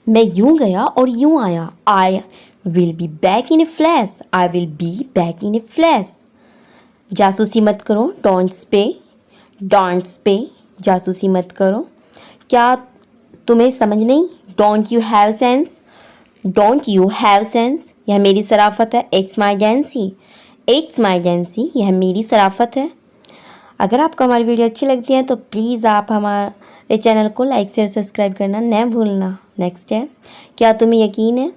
मैं यूं गया और यूं आया। I will be back in A flash. I will be back in A flash. जासूसी मत करो, डोंट्स पे। डोंट्स पे, जासूसी मत करो। क्या तुम्हें समझ नहीं? Don't you have sense. Don't you have sense, यह मेरी शराफत है। It's my डेंसी। इट्स माई डेंसी, यह मेरी शराफत है। अगर आपको हमारी वीडियो अच्छी लगती है तो प्लीज़ आप हमारे चैनल को लाइक शेयर सब्सक्राइब करना न भूलना। नेक्स्ट है, क्या तुम्हें यकीन है?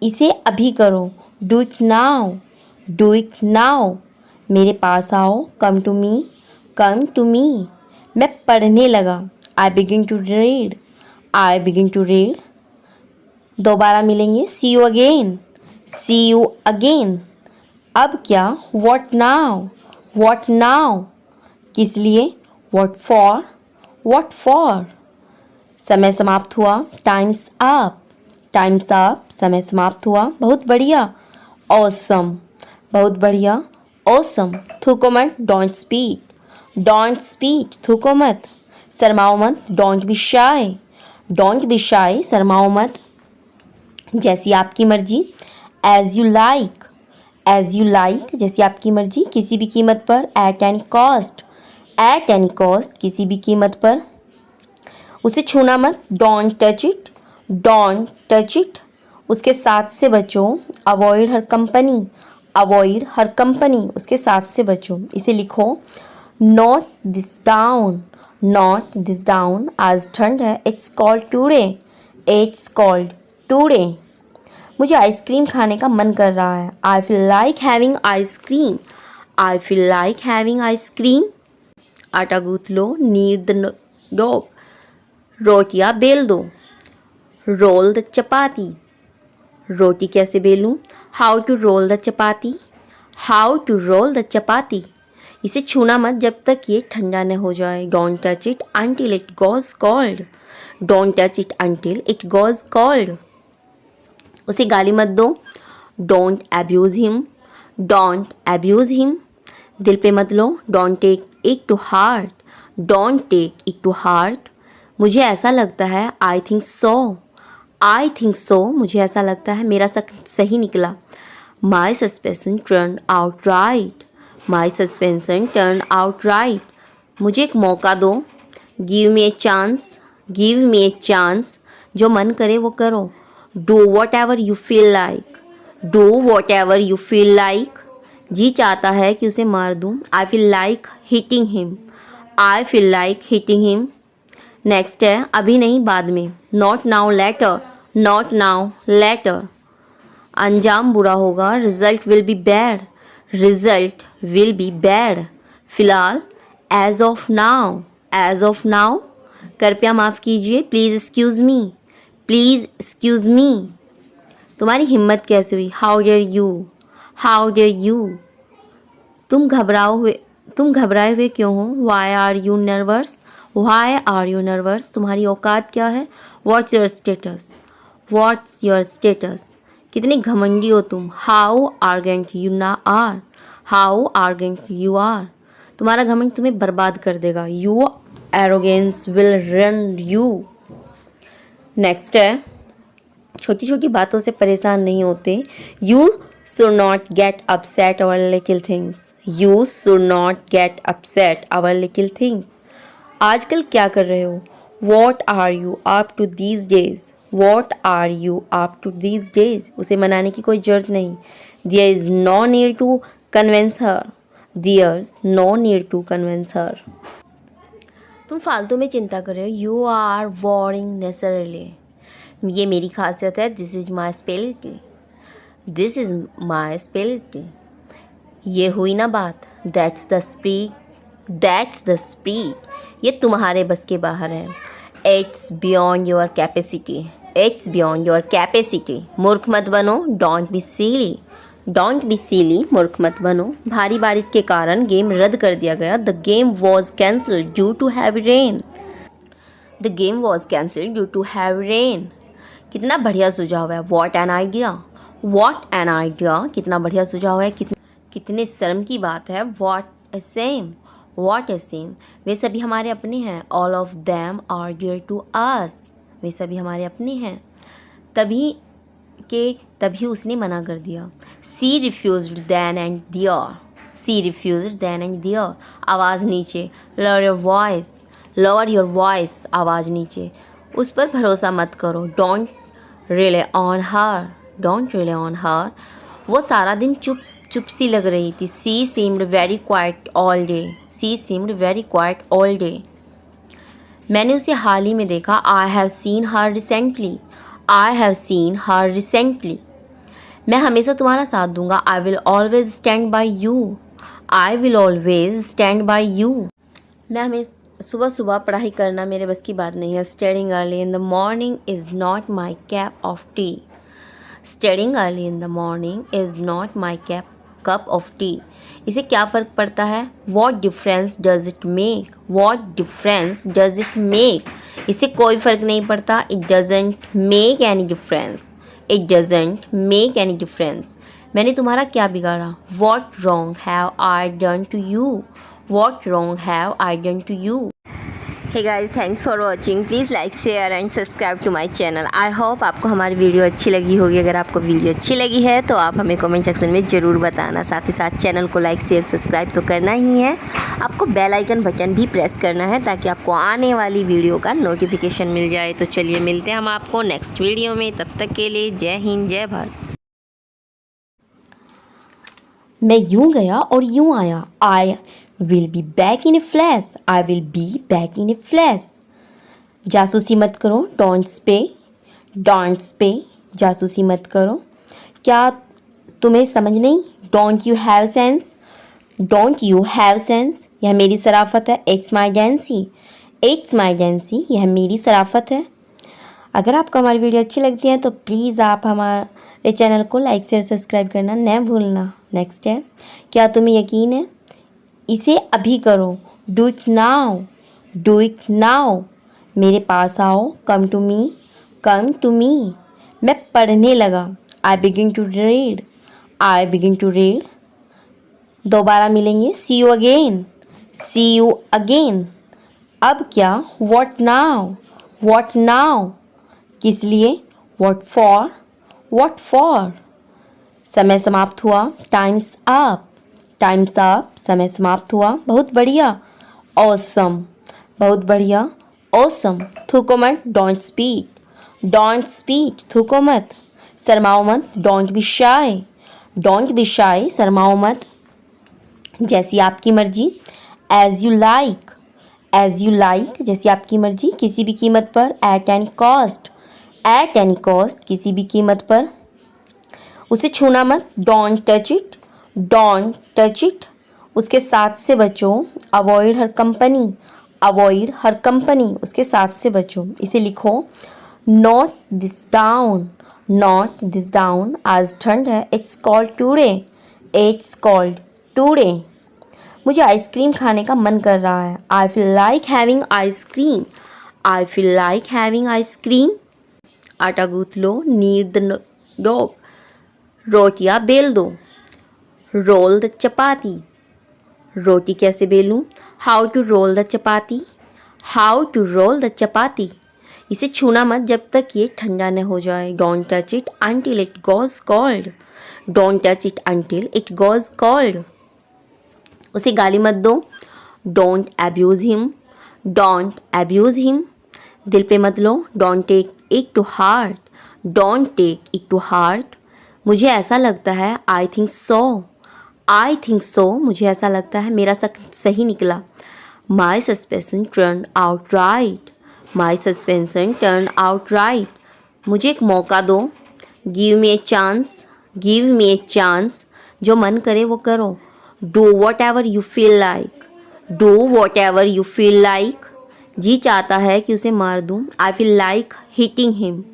इसे अभी करो। Do it now. Do it now. मेरे पास आओ। Come to me. Come to me. मैं पढ़ने लगा। I begin to read. I begin to read. दोबारा मिलेंगे। See you again. See you again. अब क्या? What now. वॉट नाउ, किस लिए? What for. What for. समय समाप्त हुआ। Times up. टाइम्स अप, समय समाप्त हुआ। बहुत बढ़िया। ऑसम, बहुत बढ़िया। ऑसम। थूको मत। Don't speak. डोंट स्पीक, थूको मत। शर्माओ मत। Don't be shy. Don't be shy, शर्माओ मत। जैसी आपकी मर्जी। As you like. As you like, जैसी आपकी मर्जी। किसी भी कीमत पर। At any cost. At any cost, किसी भी कीमत पर। उसे छूना मत। Don't touch it. Don't touch it, उसके साथ से बचो। Avoid her company. Avoid her company, उसके साथ से बचो। इसे लिखो। Note this down. Note this down. आज ठंड है। It's cold today. It's cold today. मुझे आइसक्रीम खाने का मन कर रहा है। I feel like having ice cream. I feel like having ice cream. आटा गूंथ लो। Knead the dog. रोटियां बेल दो। Roll the chapatis. रोटी कैसे बेलूं? How to roll the chapati. How to roll the chapati. इसे छूना मत जब तक ये ठंडा न हो जाए। Don't touch it until it goes cold. Don't touch it until it goes cold. उसे गाली मत दो। Don't abuse him. Don't abuse him. दिल पे मत लो। Don't take it to heart. Don't take it to heart. मुझे ऐसा लगता है। I think so. I think so, मुझे ऐसा लगता है। मेरा सही निकला। My suspicion turn out right. My suspicion turn out right. मुझे एक मौका दो। Give me a chance. Give me a chance. जो मन करे वो करो। Do whatever you feel like. Do whatever you feel like. जी चाहता है कि उसे मार दूँ। I feel like hitting him. I feel like hitting him. Next है, अभी नहीं बाद में। Not now later. Not now later. अंजाम बुरा होगा। Result will be bad. Result will be bad. फिलहाल। As of now. As of now. कृपया माफ़ कीजिए। Please excuse me. Please excuse me. तुम्हारी हिम्मत कैसे हुई? How dare you. How dare you. तुम घबराए हुए क्यों हो? Why are you nervous. Why are you nervous. तुम्हारी औकात क्या है? What's your status. What's your status. कितने घमंडी हो तुम। हाउ आर्गेंट यू ना are. How arrogant you are. तुम्हारा घमंड तुम्हें बर्बाद कर देगा। You arrogance will ruin you. Next है, छोटी छोटी बातों से परेशान नहीं होते। You should not get upset over little things. You should not get upset over little things. आजकल क्या कर रहे हो? What are you up to these days. What are you up to these days. उसे मनाने की कोई ज़रूरत नहीं। There is no need to convince her. There is no need to convince her. तुम फालतू में चिंता कर रहे हो। You are worrying necessarily. ये मेरी खासियत है। This is my speciality. This is my speciality. ये हुई ना बात। That's the speed. That's the speed. ये तुम्हारे बस के बाहर है। It's beyond your capacity. It's beyond your capacity. मूर्ख मत बनो। Don't be silly. Don't be silly, मूर्ख मत बनो। भारी बारिश के कारण गेम रद्द कर दिया गया। The game was cancelled due to heavy rain. The game was cancelled due to heavy rain. कितना बढ़िया सुझाव है। What an idea. What an idea. कितना बढ़िया सुझाव है। कितने शर्म की बात है। What a shame. What a shame. वे सभी हमारे अपने हैं। All of them are dear to us. वे सभी हमारे अपने हैं। तभी उसने मना कर दिया। She refused then and there, she refused then and there, आवाज़ नीचे, लोअर योर वॉइस, आवाज़ नीचे, उस पर भरोसा मत करो, don't rely on her, don't rely on her, वो सारा दिन चुप सी लग रही थी। She seemed very quiet all day, she seemed very quiet all day, मैंने उसे हाल ही में देखा। I have seen her recently, I have seen her recently, मैं हमेशा तुम्हारा साथ दूंगा। I will always stand by you, I will always stand by you, मैं हमें सुबह सुबह पढ़ाई करना मेरे बस की बात नहीं है। Studying early in the morning is not my cup of tea, studying early in the morning is not my cup of tea, इसे क्या फ़र्क पड़ता है। What difference does it make, what difference does it make, इसे कोई फ़र्क नहीं पड़ता। It doesn't make any difference, it doesn't make any difference, मैंने तुम्हारा क्या बिगाड़ा। What wrong have I done to you, what wrong have I done to you. Hey guys, thanks for watching, please like share and subscribe to my channel. I hope आपको हमारी video अच्छी लगी होगी। अगर आपको वीडियो अच्छी लगी है तो आप हमें कमेंट सेक्शन में ज़रूर बताना। साथ ही साथ चैनल को लाइक शेयर सब्सक्राइब तो करना ही है, आपको बेल आइकन बटन भी प्रेस करना है ताकि आपको आने वाली वीडियो का नोटिफिकेशन मिल जाए। तो चलिए मिलते हैं हम आपको नेक्स्ट वीडियो में, तब तक के लिए जय हिंद जय भारत। मैं यूं गया और यूं आया, I will be back in A flash, I will be back in A flash, जासूसी मत करो, डोंट्स पे, जासूसी मत करो, क्या तुम्हें समझ नहीं, don't you have sense, don't you have sense, यह मेरी शराफत है। इट्स माई डेंसी, इट्स माई डेंसी, यह मेरी शराफत है। अगर आपको हमारी वीडियो अच्छी लगती है तो प्लीज़ आप हमारे चैनल को लाइक शेयर सब्सक्राइब करना न भूलना। नेक्स्ट है, क्या तुम्हें यकीन है, इसे अभी करो, do it now, do it now, मेरे पास आओ, come to me, come to me, मैं पढ़ने लगा, I begin to read, I begin to read, दोबारा मिलेंगे, see you again, see you again, अब क्या, व्हाट नाउ, व्हाट नाउ, किस लिए, व्हाट फॉर, व्हाट फॉर, समय समाप्त हुआ, टाइम्स अप, टाइम्स अप, समय समाप्त हुआ, बहुत बढ़िया, ऑसम, बहुत बढ़िया, ऑसम, थूको मत, डोंट स्पीक, थूको मत, शर्माओ मत, डोंट बी शाय, शर्माओ मत, जैसी आपकी मर्जी, एज यू लाइक, जैसी आपकी मर्जी, किसी भी कीमत पर, एट एनी कॉस्ट, किसी भी कीमत पर, उसे छूना मत, डोंट टच इट, उसके साथ से बचो, अवॉइड हर कंपनी, उसके साथ से बचो, इसे लिखो, नोट दिस डाउन, आज ठंड है, इट्स कॉल्ड टूडे, मुझे आइसक्रीम खाने का मन कर रहा है, I feel like having ice cream, आटा गूंथ लो, नीड द डॉग, रोटियां बेल दो, रोल द चपातीज, रोटी कैसे बेलूं, how to roll the chapati, इसे छूना मत जब तक ये ठंडा न हो जाए, don't touch it until it goes cold, उसे गाली मत दो, डोंट एब्यूज़ हिम, दिल पे मत लो, don't take it to heart, मुझे ऐसा लगता है, आई थिंक सो, मुझे ऐसा लगता है, मेरा सही निकला, माई सस्पेंशन टर्न आउट राइट, मुझे एक मौका दो, गिव मी ए चांस, जो मन करे वो करो, do whatever you feel like, जी चाहता है कि उसे मार दूँ, I feel like hitting him,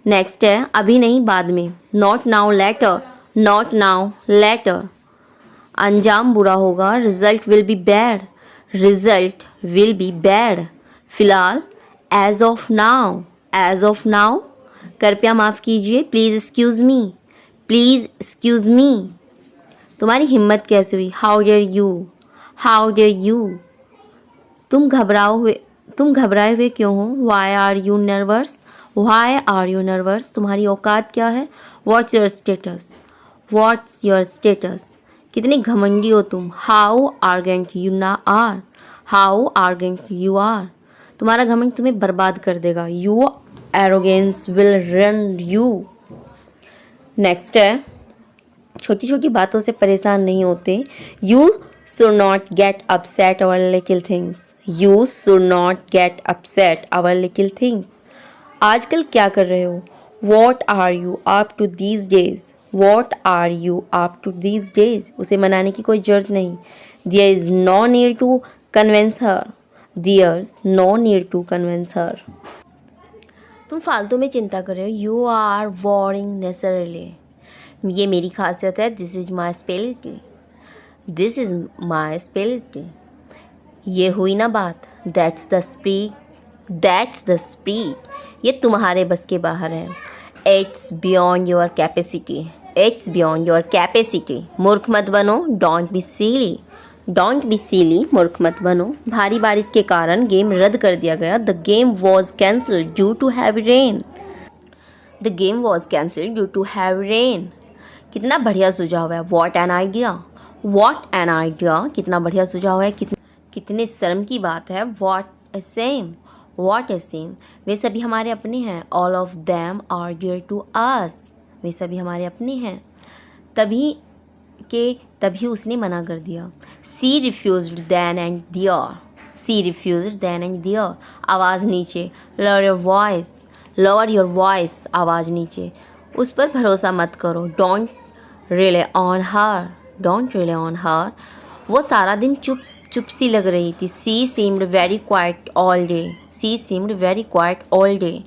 next है, अभी नहीं बाद में, नॉट नाउ लेटर, अंजाम बुरा होगा, रिजल्ट विल बी बैड, फिलहाल, एज ऑफ नाउ, कृपया माफ़ कीजिए, प्लीज़ एक्सक्यूज़ मी, तुम्हारी हिम्मत कैसे हुई, हाउ डेयर यू, तुम तुम घबराए हुए क्यों हो? Why are you nervous? Why are you nervous? तुम्हारी औकात क्या है? What's your status? What's your status? कितनी घमंडी हो तुम? हाउ आर्गेंट यू ना are? How arrogant you are? तुम्हारा घमंड तुम्हें बर्बाद कर देगा। You arrogance will ruin you. Next है, छोटी छोटी बातों से परेशान नहीं होते। You should not get upset over little things. You should not get upset over little things. आजकल क्या कर रहे हो? What are you up to these days? What are you up to these days? उसे मनाने की कोई जरूरत नहीं। There is no need to convince her. There is no need to convince her. तुम फालतू में चिंता कर रहे हो। You are worrying necessarily. ये मेरी खासियत है। This is my speciality. This is my speciality. ये हुई ना बात। That's the speed. That's the speed. ये तुम्हारे बस के बाहर है। It's beyond your capacity. It's beyond your capacity. मूर्ख मत बनो। Don't be silly. Don't be silly. मूर्ख मत बनो। भारी बारिश के कारण गेम रद्द कर दिया गया। The game was cancelled due to heavy rain. The game was cancelled due to heavy rain. कितना बढ़िया सुझाव है। What an idea. What an idea. कितना बढ़िया सुझाव है। कितने शर्म की बात है। What a shame. What a shame. वे सभी हमारे अपने हैं। All of them are dear to us. वे सभी हमारे अपने हैं। तभी उसने मना कर दिया। She refused then and there. She refused then and there. आवाज़ नीचे। Lower your voice. Lower your voice. आवाज़ नीचे। उस पर भरोसा मत करो। Don't rely on her. Don't rely on her. वो सारा दिन चुप सी लग रही थी। She seemed very quiet all day. She seemed very quiet all day.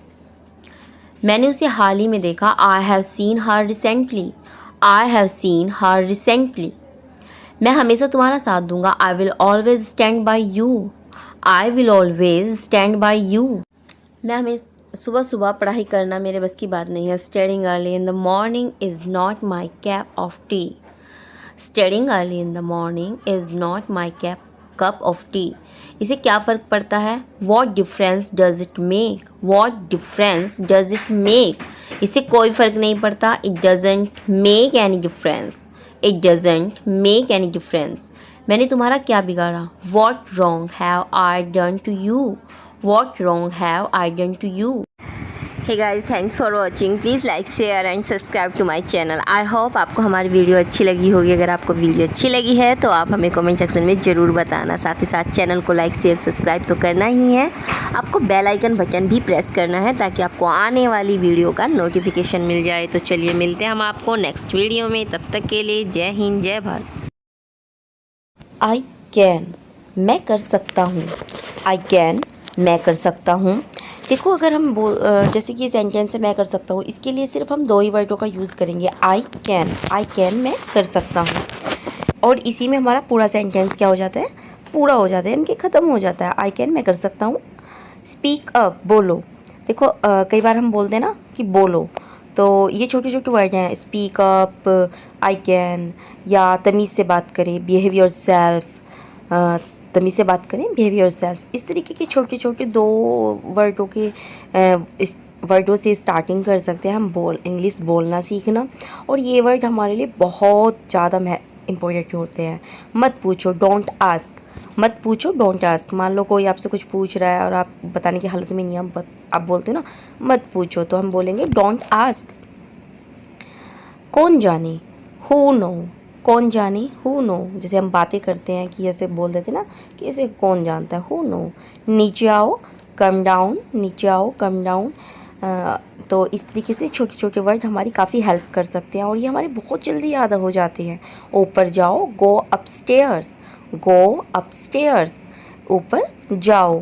मैंने उसे हाल ही में देखा। I have seen her recently. I have seen her recently. मैं हमेशा तुम्हारा साथ दूंगा। I will always stand by you. I will always stand by you. मैं हमेशा सुबह सुबह पढ़ाई करना मेरे बस की बात नहीं है। Studying early in the morning is not my cup of tea. Studying early in the morning is not my cup of tea. इसे क्या फ़र्क पड़ता है? What difference does it make. What difference does it make. इसे कोई फ़र्क नहीं पड़ता। It doesn't make any difference. It doesn't make any difference. मैंने तुम्हारा क्या बिगाड़ा? What wrong have I done to you. What wrong have I done to you. Hey guys, thanks for watching. Please like share and subscribe to my channel. I hope आपको हमारी video अच्छी लगी होगी। अगर आपको वीडियो अच्छी लगी है तो आप हमें कमेंट सेक्शन में ज़रूर बताना। साथ ही साथ चैनल को लाइक शेयर सब्सक्राइब तो करना ही है। आपको बेल आइकन बटन भी प्रेस करना है ताकि आपको आने वाली वीडियो का नोटिफिकेशन मिल जाए। तो चलिए मिलते हैं हम आपको नेक्स्ट वीडियो में। तब तक के लिए जय हिंद, जय भारत। आई कैन, मैं कर सकता हूँ। आई कैन, मैं कर सकता हूँ। देखो, अगर हम जैसे कि सेंटेंस है मैं कर सकता हूँ, इसके लिए सिर्फ हम दो ही वर्डों का यूज़ करेंगे। आई कैन मैं कर सकता हूँ। और इसी में हमारा पूरा सेंटेंस क्या हो जाता है? पूरा हो जाता है, यानी कि ख़त्म हो जाता है। आई कैन, मैं कर सकता हूँ। स्पीक अप, बोलो। देखो कई बार हम बोलते हैं ना कि बोलो, तो ये छोटे छोटे वर्ड हैं। स्पीक अप, आई कैन, या तमीज़ से बात करें, बिहेव योरसेल्फ। तमीज़ से बात करें, बिहेव योरसेल्फ। इस तरीके के छोटे छोटे दो वर्डों के इस वर्डों से स्टार्टिंग कर सकते हैं हम इंग्लिश बोलना सीखना। और ये वर्ड हमारे लिए बहुत ज़्यादा इम्पोर्टेंट होते हैं। मत पूछो, डोंट आस्क। मत पूछो, डोंट आस्क। मान लो कोई आपसे कुछ पूछ रहा है और आप बताने की हालत में नहीं, आप बोलते हो ना मत पूछो, तो हम बोलेंगे डोंट आस्क। कौन जाने, हु नो। कौन जाने, हु नो। जैसे हम बातें करते हैं कि ऐसे बोल देते ना कि ऐसे कौन जानता है, हु नो। नीचे आओ, कम डाउन। नीचे आओ, कम डाउन। तो इस तरीके से छोटे छोटे वर्ड हमारी काफ़ी हेल्प कर सकते हैं और ये हमारे बहुत जल्दी याद हो जाते हैं। ऊपर जाओ, गो अपस्टेयर्स। गो अपस्टेयर्स, ऊपर जाओ।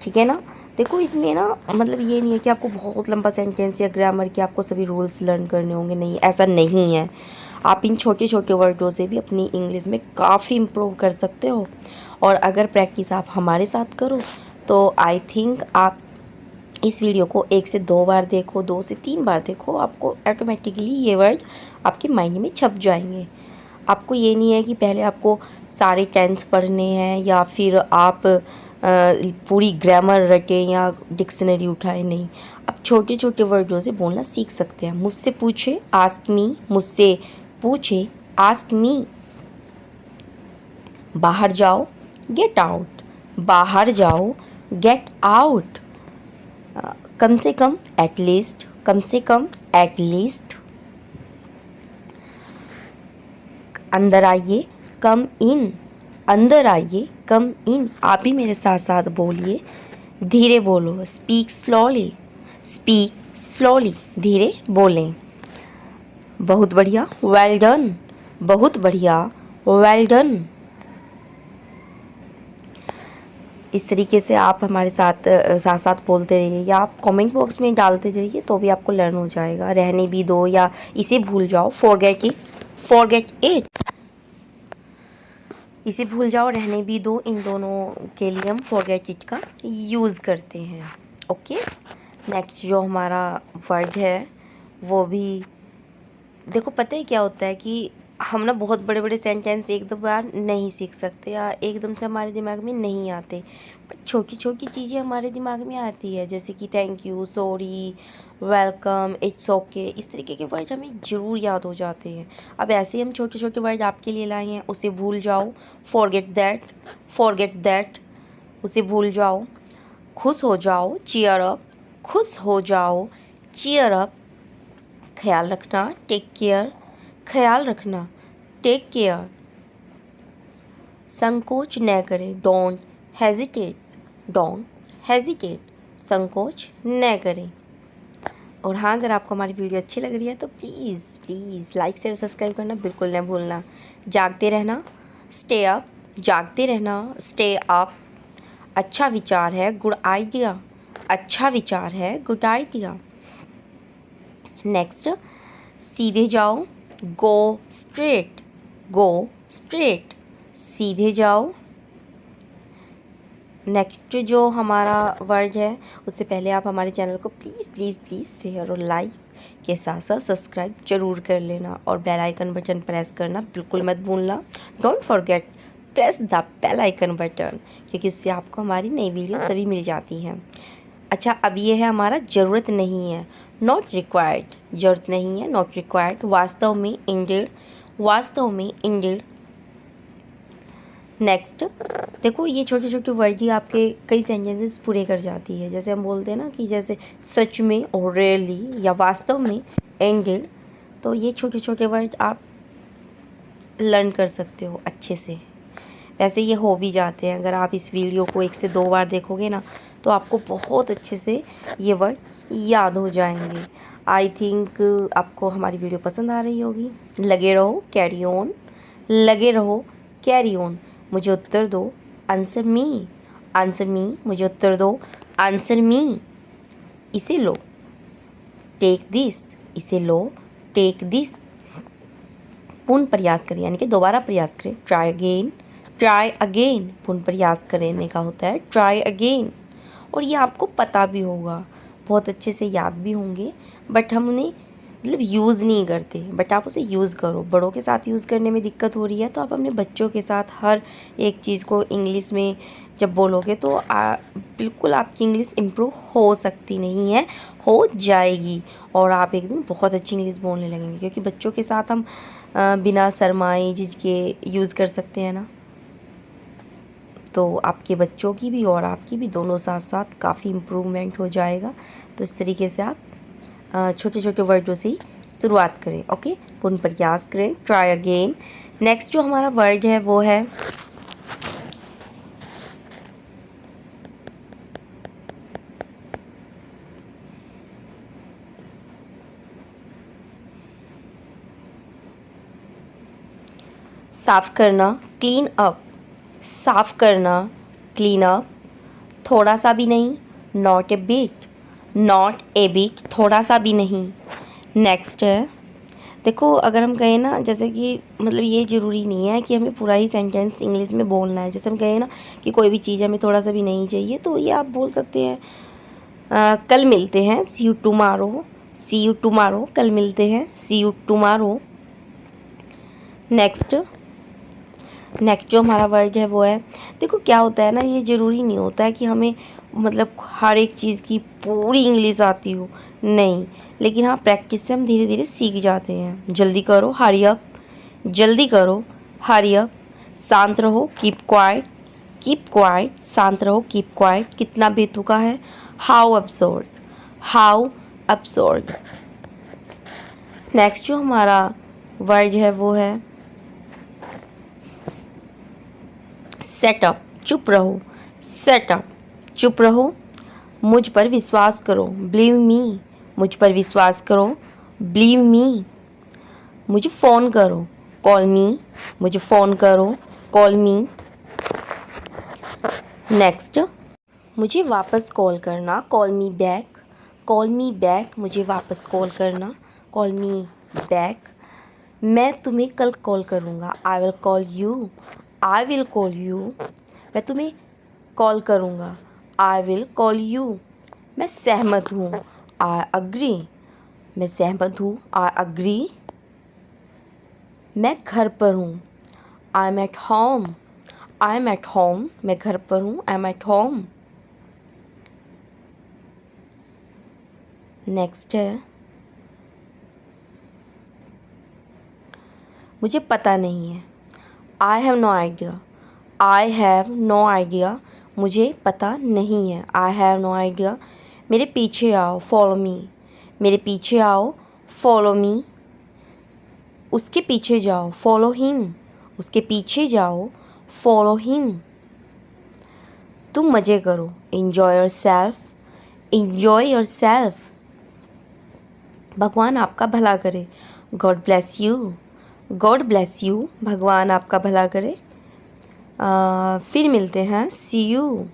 ठीक है ना। देखो इसमें ना मतलब ये नहीं है कि आपको बहुत लंबा सेंटेंस या ग्रामर के आपको सभी रूल्स लर्न करने होंगे। नहीं, ऐसा नहीं है। आप इन छोटे छोटे वर्डों से भी अपनी इंग्लिश में काफ़ी इम्प्रूव कर सकते हो। और अगर प्रैक्टिस आप हमारे साथ करो तो आई थिंक आप इस वीडियो को 1 से 2 बार देखो, 2 से 3 बार देखो, आपको ऑटोमेटिकली ये वर्ड आपके माइंड में छप जाएंगे। आपको ये नहीं है कि पहले आपको सारे टेंस पढ़ने हैं या फिर आप पूरी ग्रामर रटे या डिक्शनरी उठाए, नहीं। अब छोटे छोटे वर्डों से बोलना सीख सकते हैं। मुझसे पूछे, आस्क मी, मुझसे पूछे, आस्क मी। बाहर जाओ, गेट आउट, बाहर जाओ, गेट आउट। कम से कम, एट लीस्ट, कम से कम, एट लीस्ट। अंदर आइए, कम इन, अंदर आइए, कम इन। आप भी मेरे साथ साथ बोलिए, धीरे बोलो, स्पीक स्लोली, स्पीक स्लोली, धीरे बोलें। बहुत बढ़िया, वेल डन, बहुत बढ़िया, वेल डन। इस तरीके से आप हमारे साथ साथ साथ बोलते रहिए, या आप कमेंट बॉक्स में डालते जाइए तो भी आपको लर्न हो जाएगा। रहने भी दो या इसे भूल जाओ, फॉरगेट इट, फॉरगेट इट। इसे भूल जाओ, रहने भी दो, इन दोनों के लिए हम फॉरगेट इट का यूज़ करते हैं। ओके, नेक्स्ट जो हमारा वर्ड है वो भी देखो, पता है क्या होता है कि हम ना बहुत बड़े बड़े सेंटेंस एक दो बार नहीं सीख सकते या एकदम से हमारे दिमाग में नहीं आते, पर छोटी छोटी चीज़ें हमारे दिमाग में आती है, जैसे कि thank you, sorry, welcome, it's okay. इस तरीके के वर्ड हमें ज़रूर याद हो जाते हैं। अब ऐसे ही हम छोटे छोटे वर्ड आपके लिए लाए हैं। उसे भूल जाओ, फॉरगेट दैट, फॉरगेट दैट, उसे भूल जाओ। खुश हो जाओ, चीयर अप, खुश हो जाओ, चीयर अप। ख्याल रखना, टेक केयर, ख्याल रखना, टेक केयर। संकोच न करें, डोंट हेजिटेट, डोंट हेजिटेट, संकोच न करें। और हाँ, अगर आपको हमारी वीडियो अच्छी लग रही है तो please please like share subscribe करना बिल्कुल न भूलना। जागते रहना, स्टे अप, जागते रहना, स्टे अप। अच्छा विचार है, गुड आइडिया, अच्छा विचार है, गुड आइडिया। नेक्स्ट, सीधे जाओ, गो स्ट्रेट, गो स्ट्रेट, सीधे जाओ। नेक्स्ट जो हमारा वर्ड है, उससे पहले आप हमारे चैनल को प्लीज़ प्लीज़ प्लीज़ शेयर और लाइक के साथ साथ सब्सक्राइब जरूर कर लेना, और बेल आइकन बटन प्रेस करना बिल्कुल मत भूलना। Don't forget, press the bell icon button, क्योंकि इससे आपको हमारी नई वीडियो सभी मिल जाती हैं। अच्छा, अब ये है हमारा ज़रूरत नहीं है, नॉट रिक्वायर्ड, ज़रूरत नहीं है, नॉट रिक्वायर्ड। वास्तव में, इंडेड, वास्तव में, इंडेड। नेक्स्ट, देखो ये छोटे छोटे वर्ड ही आपके कई सेंटेंसेस पूरे कर जाती है। जैसे हम बोलते हैं ना कि जैसे सच में और रियली या वास्तव में, इंडेड। तो ये छोटे छोटे वर्ड आप लर्न कर सकते हो अच्छे से। वैसे ये हो भी जाते हैं, अगर आप इस वीडियो को 1 से 2 बार देखोगे ना तो आपको बहुत अच्छे से ये वर्ड याद हो जाएंगे। आई थिंक आपको हमारी वीडियो पसंद आ रही होगी। लगे रहो, कैरी ऑन, लगे रहो, कैरी ऑन। मुझे उत्तर दो, आंसर मी, आंसर मी, मुझे उत्तर दो, आंसर मी। इसे लो, टेक दिस, इसे लो, टेक दिस। पूर्ण प्रयास करें, यानी कि दोबारा प्रयास करें, ट्राई अगेन, ट्राई अगेन। पूर्ण प्रयास करने का होता है ट्राई अगेन। और ये आपको पता भी होगा, बहुत अच्छे से याद भी होंगे, बट हम उन्हें मतलब यूज़ नहीं करते, बट आप उसे यूज़ करो। बड़ों के साथ यूज़ करने में दिक्कत हो रही है तो आप अपने बच्चों के साथ हर एक चीज़ को इंग्लिश में जब बोलोगे तो बिल्कुल आपकी इंग्लिश इम्प्रूव हो सकती नहीं है, हो जाएगी, और आप एक दिन बहुत अच्छी इंग्लिश बोलने लगेंगे, क्योंकि बच्चों के साथ हम बिना शर्माए झिझके यूज़ कर सकते हैं ना। तो आपके बच्चों की भी और आपकी भी दोनों साथ साथ काफ़ी इम्प्रूवमेंट हो जाएगा। तो इस तरीके से आप छोटे छोटे वर्डों से ही शुरुआत करें। ओके, पूर्ण प्रयास करें, ट्राई अगेन। नेक्स्ट जो हमारा वर्ड है वो है साफ करना, क्लीन अप, साफ करना, क्लीन अप। थोड़ा सा भी नहीं, not a bit, not a bit, थोड़ा सा भी नहीं। नेक्स्ट है, देखो अगर हम कहें ना, जैसे कि मतलब ये ज़रूरी नहीं है कि हमें पूरा ही सेंटेंस इंग्लिश में बोलना है। जैसे हम कहें ना कि कोई भी चीज़ हमें थोड़ा सा भी नहीं चाहिए, तो ये आप बोल सकते हैं कल मिलते हैं, see you tomorrow, see you tomorrow, कल मिलते हैं, see you tomorrow. Next, next जो हमारा वर्ड है वो है, देखो क्या होता है ना, ये ज़रूरी नहीं होता है कि हमें मतलब हर एक चीज़ की पूरी इंग्लिश आती हो, नहीं, लेकिन हाँ प्रैक्टिस से हम धीरे धीरे सीख जाते हैं। जल्दी करो, हरी अप, जल्दी करो, हरी अप। शांत रहो, कीप क्वाइट, कीप क्वाइट, शांत रहो, कीप क्वाइट। कितना बेतुका है, how absurd, how absurd. Next जो हमारा वर्ड है वो है सेटअप, चुप रहो, सेटअप, चुप रहो। मुझ पर विश्वास करो, बिलीव मी, मुझ पर विश्वास करो, बिलीव मी। मुझे फ़ोन करो, कॉल मी, मुझे फ़ोन करो, कॉल मी। नेक्स्ट, मुझे वापस कॉल करना, call me back, call me back, मुझे वापस कॉल करना, कॉल मी बैक। मैं तुम्हें कल कॉल करूँगा, I will call you, I will call you. मैं तुम्हें कॉल करूँगा, आई विल कॉल यू। मैं सहमत हूँ, आई अग्री, मैं सहमत हूँ, आई अग्री। मैं घर पर हूँ, I am at home, I am at home, मैं घर पर हूँ, I am at home. Next है, मुझे पता नहीं है, I have no idea, I have no idea, मुझे पता नहीं है, आई हैव नो आइडिया। मेरे पीछे आओ, फॉलो मी, मेरे पीछे आओ, फॉलो मी। उसके पीछे जाओ, फॉलो हिम, उसके पीछे जाओ, फॉलो हिम। तुम मज़े करो, enjoy your self, enjoy your self. भगवान आपका भला करे, God bless you, God bless you, भगवान आपका भला करे। फिर मिलते हैं, सी यू,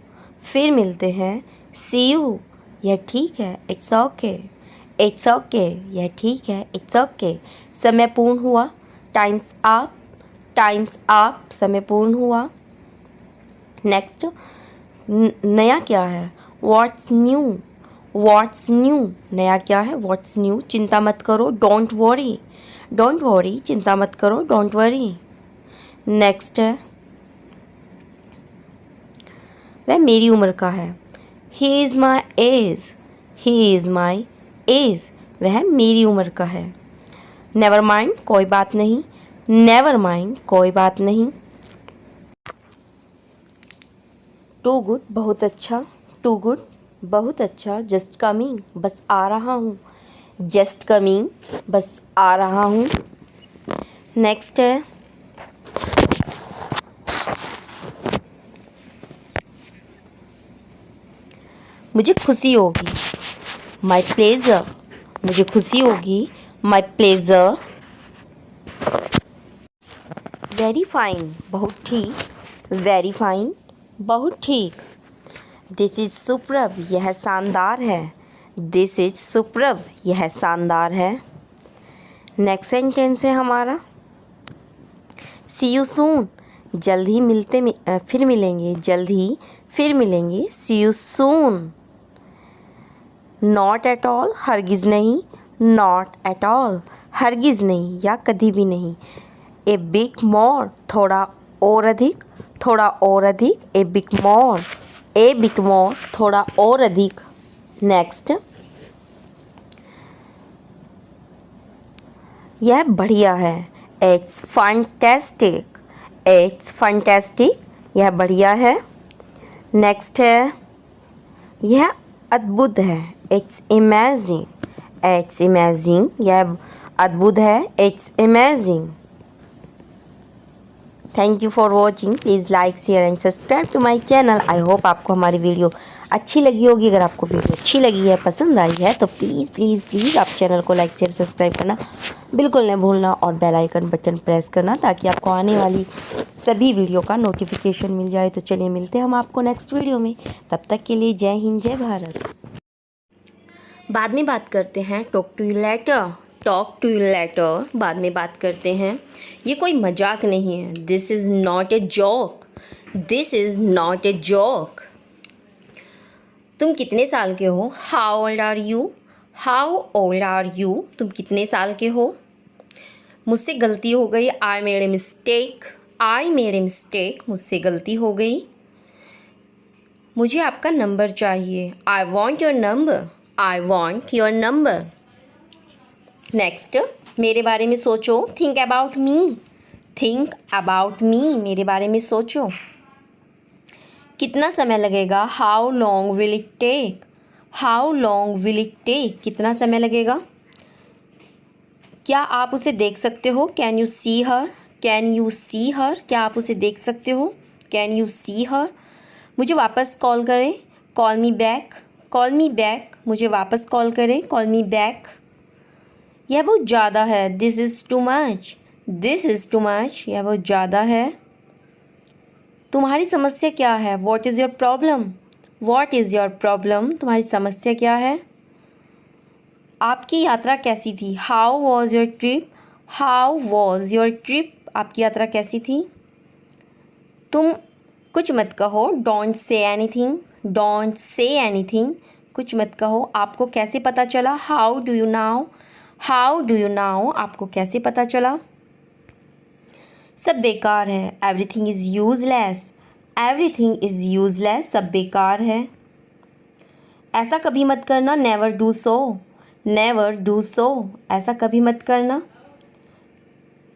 फिर मिलते हैं, सी यू। यह ठीक है, इट्स ओके, इट्स ओके, यह ठीक है, इट्स ओके। समय पूर्ण हुआ, टाइम्स अप, टाइम्स अप, समय पूर्ण हुआ। नेक्स्ट, नया क्या है, व्हाट्स न्यू, व्हाट्स न्यू, नया क्या है, व्हाट्स न्यू। चिंता मत करो, डोंट वरी, डोंट वरी, चिंता मत करो, डोंट वरी। नेक्स्ट है, वह मेरी उम्र का है, he is my age, he is my age, वह मेरी उम्र का है। नेवर माइंड, कोई बात नहीं, नेवर माइंड, कोई बात नहीं। टू गुड, बहुत अच्छा, टू गुड, बहुत अच्छा। जस्ट कमिंग, बस आ रहा हूँ, जस्ट कमिंग, बस आ रहा हूँ। नेक्स्ट है, मुझे खुशी होगी, माई प्लेजर, मुझे खुशी होगी, माई प्लेजर। वेरी फाइन, बहुत ठीक, वेरी फाइन, बहुत ठीक। दिस इज सुप्रभ, यह शानदार है, दिस इज सुप्रभ, यह शानदार है। नेक्स्ट सेंटेंस है हमारा, सी यू सून, जल्द ही फिर मिलेंगे, जल्द ही फिर मिलेंगे, see you soon. Not at all, हरगिज़ नहीं, नॉट एट ऑल, हरगिज़ नहीं या कभी भी नहीं। ए बिट मोर, थोड़ा और अधिक, थोड़ा और अधिक, ए बिट मोर, ए बिट मोर, थोड़ा और अधिक। नेक्स्ट, यह बढ़िया है, इट्स फैंटास्टिक, इट्स फैंटास्टिक, यह बढ़िया है। नेक्स्ट है, यह अद्भुत है, इट्स अमेजिंग, इट्स अमेजिंग, यह अद्भुत है, it's amazing. Thank you for watching, please like share and subscribe to my channel. I hope आपको हमारी वीडियो अच्छी लगी होगी। अगर आपको वीडियो अच्छी लगी है, पसंद आई है, तो प्लीज़ प्लीज़ प्लीज़ आप चैनल को लाइक शेयर सब्सक्राइब करना बिल्कुल नहीं भूलना और बेल आइकन बटन प्रेस करना ताकि आपको आने वाली सभी वीडियो का नोटिफिकेशन मिल जाए। तो चलिए मिलते हैं हम आपको नेक्स्ट वीडियो में, तब तक के लिए जय हिंद, जय भारत। बाद में बात करते हैं, talk to you later, talk to you later, बाद में बात करते हैं। ये कोई मजाक नहीं है, this is not a joke, this is not a joke. तुम कितने साल के हो, how old are you, how old are you, तुम कितने साल के हो। मुझसे गलती हो गई, I made a mistake, I made a mistake, मुझसे गलती हो गई। मुझे आपका नंबर चाहिए, I want your number, I want your number. Next, मेरे बारे में सोचो, think about me, think about मी, मेरे बारे में सोचो। कितना समय लगेगा, how long will it take, how long will it take, कितना समय लगेगा। क्या आप उसे देख सकते हो, can you see her, can you see her, क्या आप उसे देख सकते हो, कैन यू सी हर। मुझे वापस कॉल करें, call me back, call me back, मुझे वापस कॉल करें, कॉल मी बैक। यह बहुत ज़्यादा है, this is too much, this is too much, यह बहुत ज़्यादा है। तुम्हारी समस्या क्या है, what is your problem, what is your problem, तुम्हारी समस्या क्या है। आपकी यात्रा कैसी थी, how was your trip, how was your trip, आपकी यात्रा कैसी थी। तुम कुछ मत कहो, don't say anything, don't say anything, कुछ मत कहो। आपको कैसे पता चला, how do you now, how do you now, आपको कैसे पता चला। सब बेकार है, everything is useless, everything is useless, सब बेकार है। ऐसा कभी मत करना, never do so, never do so, ऐसा कभी मत करना।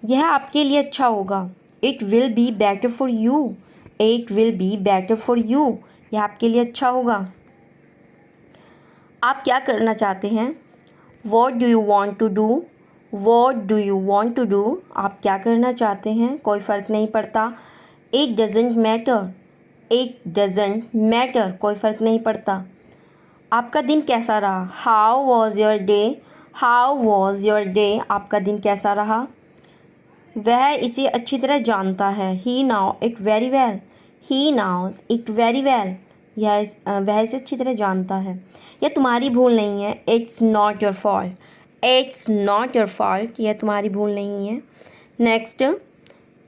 यह आपके लिए अच्छा होगा, it will be better for you, it will be better for you, यह आपके लिए अच्छा होगा। आप क्या करना चाहते हैं, what do you want to do, what do you want to do, आप क्या करना चाहते हैं, कोई फ़र्क नहीं पड़ता। It doesn't matter, it doesn't matter, कोई फ़र्क नहीं पड़ता। आपका दिन कैसा रहा, how was your day, how was your day, आपका दिन कैसा रहा। वह इसे अच्छी तरह जानता है, he know it very well, he know it very well, वह इसे अच्छी तरह जानता है। यह तुम्हारी भूल नहीं है, it's not your fault, it's not your fault, यह तुम्हारी भूल नहीं है। नेक्स्ट,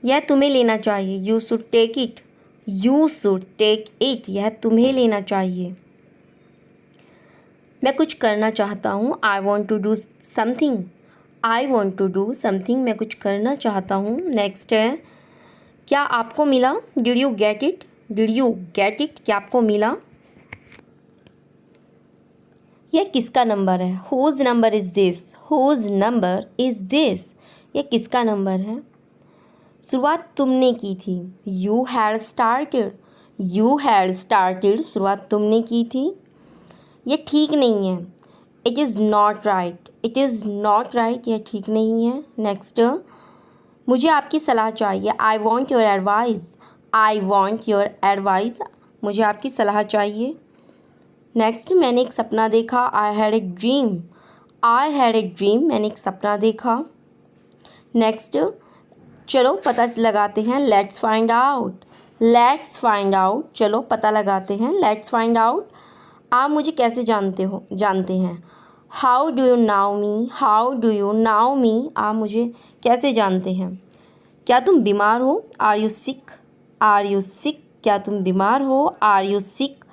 यह तुम्हें लेना चाहिए, you should take it, you should take it, यह तुम्हें लेना चाहिए। मैं कुछ करना चाहता हूँ, I want to do something, I want to do something, मैं कुछ करना चाहता हूँ। नेक्स्ट है, क्या आपको मिला, did you get it, did you get it, क्या आपको मिला। यह किसका नंबर है, whose number is this, whose number is this, यह किसका नंबर है। शुरुआत तुमने की थी, you had started, you had started, शुरुआत तुमने की थी। यह ठीक नहीं है, it is not right, it is not right, यह ठीक नहीं है। नेक्स्ट, मुझे आपकी सलाह चाहिए, I want your advice, I want your advice, मुझे आपकी सलाह चाहिए। नेक्स्ट, मैंने एक सपना देखा, I had a dream, I had a dream, मैंने एक सपना देखा। नेक्स्ट, चलो पता लगाते हैं, let's find out, let's find out, चलो पता लगाते हैं, लेट्स फाइंड आउट। आप मुझे कैसे जानते हैं, how do you know me, how do you know me, आप मुझे कैसे जानते हैं। क्या तुम बीमार हो, are you sick, are you sick, क्या तुम बीमार हो, आर यू सिक।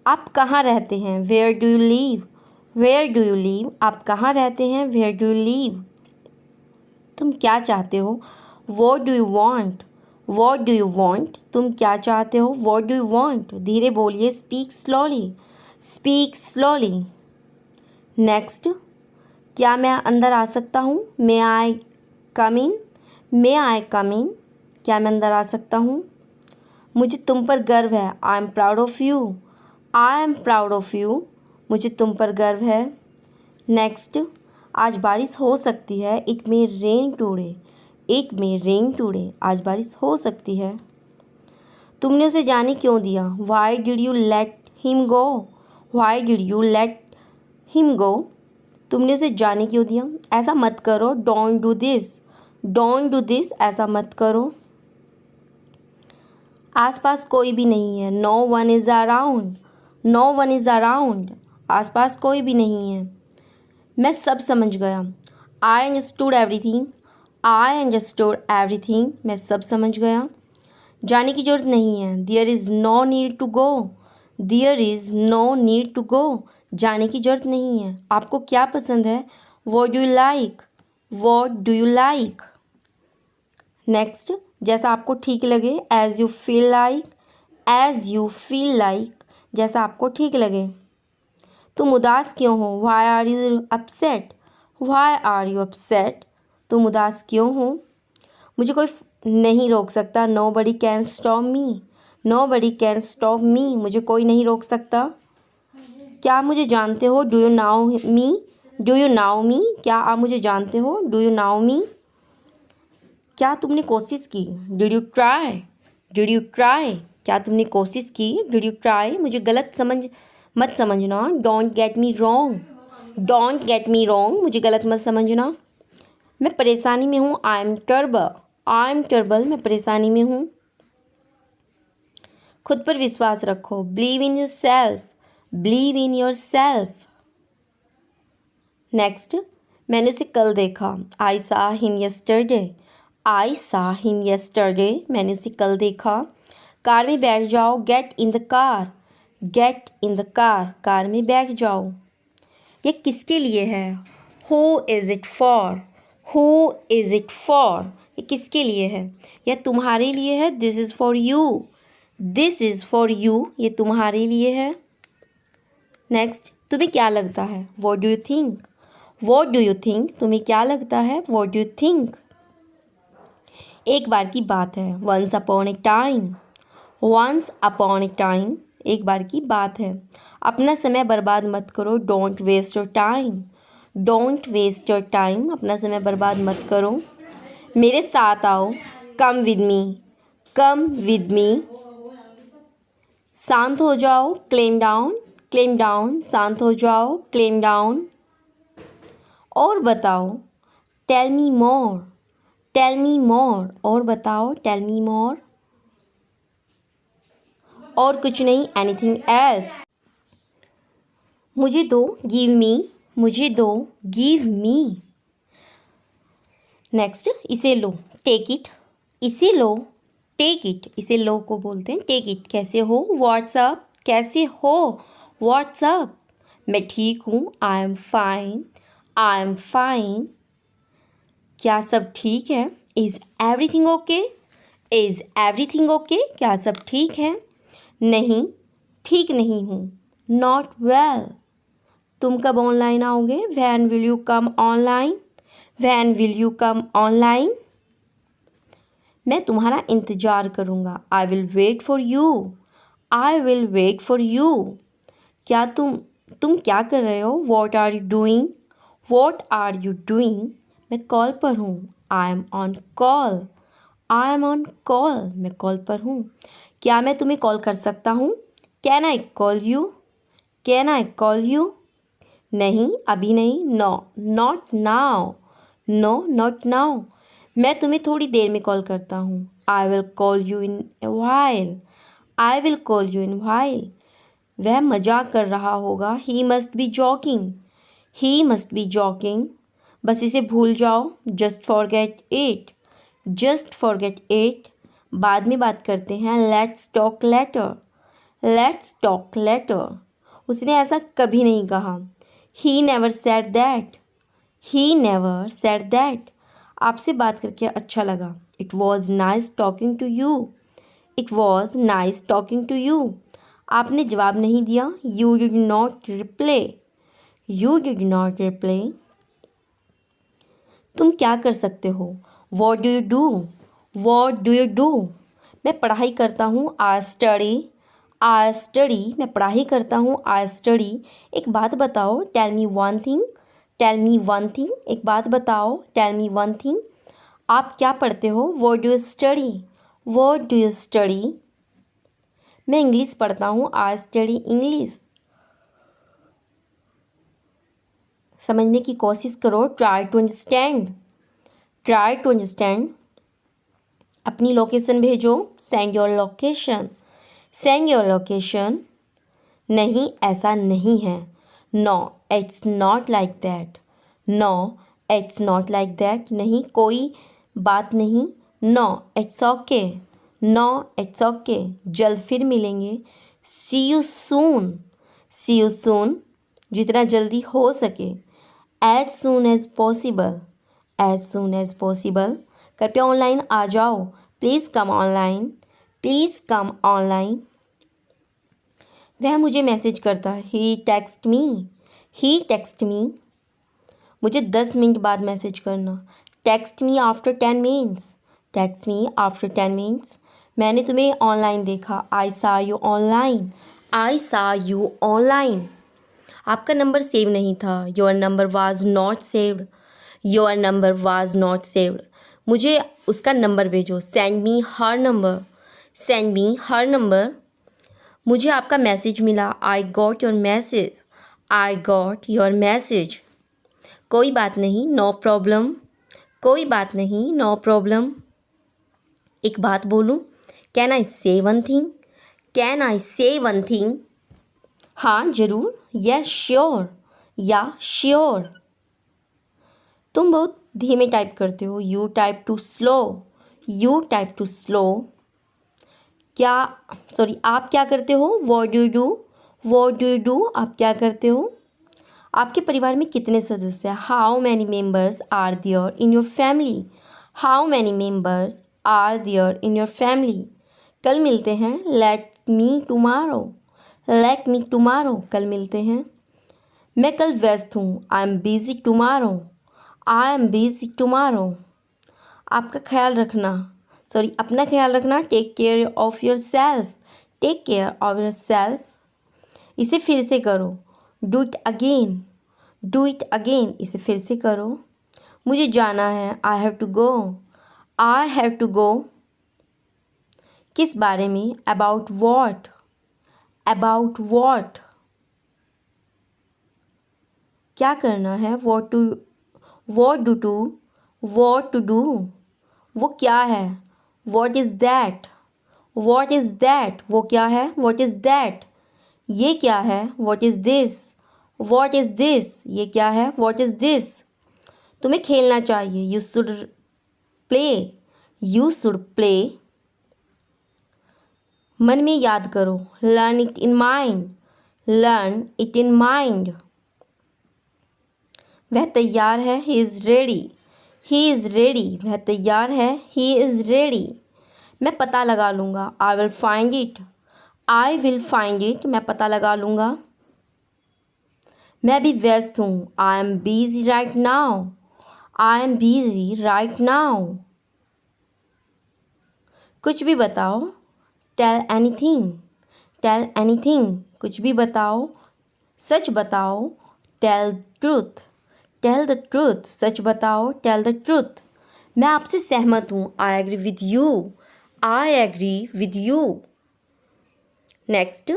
आप कहाँ रहते हैं, where do you live, where do you live, आप कहाँ रहते हैं, वेयर डू यू लीव। तुम क्या चाहते हो, what do you want, what do you want, तुम क्या चाहते हो, व्हाट डू यू वांट। धीरे बोलिए, speak slowly, speak slowly. Next, क्या मैं अंदर आ सकता हूँ, मे आई कम इन, मे आई कम इन, क्या मैं अंदर आ सकता हूँ। मुझे तुम पर गर्व है, I am proud of you, I am proud of you, मुझे तुम पर गर्व है। नेक्स्ट, आज बारिश हो सकती है, it may rain today, it may rain today, आज बारिश हो सकती है। तुमने उसे जाने क्यों दिया, why did you let him go, why did you let him go, तुमने उसे जाने क्यों दिया। ऐसा मत करो, don't do this, don't do this, ऐसा मत करो। आसपास कोई भी नहीं है, no one is around, no one is around, आसपास कोई भी नहीं है। मैं सब समझ गया, I understood everything, I understood everything, मैं सब समझ गया। जाने की ज़रूरत नहीं है, there is no need to go, there is no need to go, जाने की ज़रूरत नहीं है। आपको क्या पसंद है, what do you like, what do you like. Next, जैसा आपको ठीक लगे, as you feel like, as you feel like, जैसा आपको ठीक लगे। तुम उदास क्यों हो, why are you upset, why are you upset, तुम उदास क्यों हो। मुझे कोई नहीं रोक सकता, nobody can stop me, nobody can stop me, मुझे कोई नहीं रोक सकता। क्या आप मुझे जानते हो, do you know me, do you know me, क्या आप मुझे जानते हो, डू यू नाउ मी। क्या तुमने कोशिश की, did you try, did you try, क्या तुमने कोशिश की, डिड यू ट्राई। मुझे गलत मत समझना, don't get me wrong, don't get me wrong, मुझे गलत मत समझना। मैं परेशानी में हूँ, I M trouble, I am trouble, मैं परेशानी में हूँ। खुद पर विश्वास रखो, believe in your self, believe in your self. Next, मैंने उसे कल देखा, आई सा हिम यस्टरडे, आई सा हिम यस्टरडे, मैंने उसे कल देखा। कार में बैठ जाओ, get in the car, get in the car, car में बैठ जाओ। ये किसके लिए है, who is it for, who is it for, ये किसके लिए है, यह तुम्हारे लिए है, this is for you, this is for you, ये तुम्हारे लिए है। नेक्स्ट, तुम्हें क्या लगता है, what do you think, what do you think, तुम्हें क्या लगता है, व्हाट डू यू थिंक। एक बार की बात है, once upon a time, once upon a time, एक बार की बात है। अपना समय बर्बाद मत करो, don't waste your time, don't waste your time, अपना समय बर्बाद मत करो। मेरे साथ आओ, come with me, come with me. शांत हो जाओ, क्लेम डाउन, क्लेम डाउन, शांत हो जाओ, क्लेम डाउन। और बताओ, tell me more, tell me more, और बताओ, टेल मी मोर। और कुछ नहीं, एनीथिंग एल्स। मुझे दो, गिव मी, मुझे दो, गिव मी। नेक्स्ट, इसे लो, टेक इट, इसे लो, टेक इट, इसे लो को बोलते हैं टेक इट। कैसे हो, व्हाट्सअप, कैसे हो, व्हाट्सअप। मैं ठीक हूँ, I am fine, I am fine. क्या सब ठीक है, is everything okay, is everything okay, क्या सब ठीक है। नहीं, ठीक नहीं हूँ, नॉट वेल। तुम कब ऑनलाइन आओगे, when will you come online, when will you come online. मैं तुम्हारा इंतज़ार करूँगा, I will wait for you, I will wait for you. क्या तुम क्या कर रहे हो, what are you doing, what are you doing. मैं कॉल पर हूँ, I am on call, I am on call, मैं कॉल पर हूँ। क्या मैं तुम्हें कॉल कर सकता हूँ, can I call you, can I call you. नहीं, अभी नहीं, no, not now, no, not now. मैं तुम्हें थोड़ी देर में कॉल करता हूँ, I will call you in a while, I will call you in while. वह मजाक कर रहा होगा, he must be joking, he must be joking. बस इसे भूल जाओ, just forget it, just forget it. बाद में बात करते हैं, let's talk later, let's talk later. उसने ऐसा कभी नहीं कहा, he never said that, he never said that. आपसे बात करके अच्छा लगा, it was nice talking to you, it was nice talking to you. आपने जवाब नहीं दिया, you did not reply, you did not reply. तुम क्या कर सकते हो, what do you do, what do you do. मैं पढ़ाई करता हूँ, आई स्टडी, आई स्टडी, मैं पढ़ाई करता हूँ, आई स्टडी। एक बात बताओ, tell me one thing, tell me one thing, एक बात बताओ, टेल मी वन थिंग। आप क्या पढ़ते हो, what do you study, what do you study. मैं इंग्लिश पढ़ता हूँ, आई स्टडी इंग्लिश। समझने की कोशिश करो, try to understand, try to understand. अपनी लोकेशन भेजो, send your location, send your location. नहीं, ऐसा नहीं है, no, it's not like that, no, it's not like that. नहीं, कोई बात नहीं, no, it's okay, no, it's okay. जल्द फिर मिलेंगे, see you soon, C you सून, जितना जल्दी हो सके, as soon as possible, as soon as possible. कृपया ऑनलाइन आ जाओ, please come online, please come online. वह मुझे मैसेज करता है, ही टेक्स्ट मी, ही टेक्स्ट मी। मुझे 10 मिनट बाद मैसेज करना, text me after 10 minutes, text me after 10 minutes. मैंने तुम्हें ऑनलाइन देखा, आई सा यू ऑनलाइन, आई सा यू ऑनलाइन। आपका नंबर सेव नहीं था, your number was not saved, your number was not saved. मुझे उसका नंबर भेजो, सेंड मी हर नंबर, सेंड मी हर नंबर। मुझे आपका मैसेज मिला, I got your message, I got your message. कोई बात नहीं, नो प्रॉब्लम, कोई बात नहीं, नो प्रॉब्लम। एक बात बोलूं, कैन आई से वन थिंग, कैन आई से वन थिंग। हाँ ज़रूर, यस श्योर, या श्योर। तुम बहुत धीमे टाइप करते हो, you type two slow, you type two slow. क्या सॉरी आप क्या करते हो, what do you do, what do you do, आप क्या करते हो। आपके परिवार में कितने सदस्य हैं, how many members are there in your family, how many members are there in your family. कल मिलते हैं, let me tomorrow, let me tomorrow, कल मिलते हैं। मैं कल व्यस्त हूँ, I am busy tomorrow, I am busy tomorrow. आपका ख्याल रखना, सॉरी अपना ख्याल रखना, take care of your self, take care of your self. इसे फिर से करो, do it again, do it again, इसे फिर से करो। मुझे जाना है, I have to go, I have to go. किस बारे में, अबाउट वॉट, अबाउट वॉट। क्या करना है, what to, what do to, what to do. वो क्या है, what is that, what is that, वो क्या है, वॉट इज़ दैट। ये क्या है, what is this, what is this, ये क्या है, वॉट इज़ दिस। तुम्हें खेलना चाहिए, you should play, you should play. मन में याद करो, learn it in mind, learn it in mind. वह तैयार है, he is ready, he is ready, वह तैयार है, ही इज़ रेडी। मैं पता लगा लूँगा, I will find it, I will find it, मैं पता लगा लूँगा। मैं भी व्यस्त हूँ, I am busy right now, I am busy right now. कुछ भी बताओ, टेल एनीथिंग, टेल एनीथिंग, कुछ भी बताओ, सच बताओ, tell truth, tell the truth, सच बताओ, टेल द ट्रूथ। मैं आपसे सहमत हूँ, I agree with you, I agree with you. Next,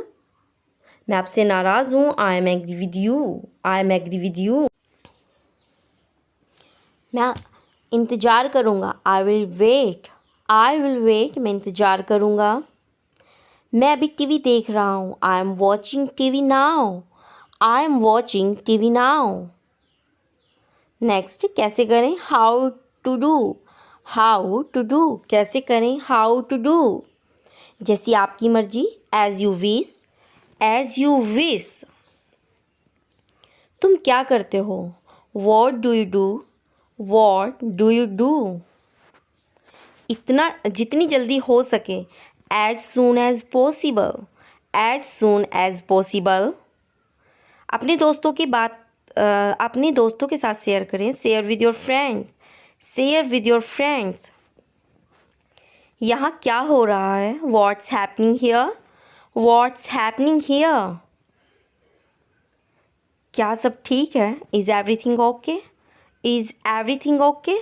मैं आपसे नाराज़ हूँ, I am agree with you, I am agree with you. मैं इंतज़ार करूँगा, I will wait, I will wait, मैं इंतज़ार करूँगा। मैं अभी टीवी देख रहा हूँ, I am watching TV now, I am watching TV now. Next, कैसे करें, how to do, how to do, कैसे करें, हाउ टू डू। जैसी आपकी मर्जी, as you wish, as you wish. तुम क्या करते हो, what do you do, what do you do. इतना जितनी जल्दी हो सके, as soon as possible, as soon as possible. अपने दोस्तों की बात अपने दोस्तों के साथ शेयर करें, share with your friends, share with your friends. यहाँ क्या हो रहा है, what's happening here, what's happening here. क्या सब ठीक है, is everything okay, is everything okay.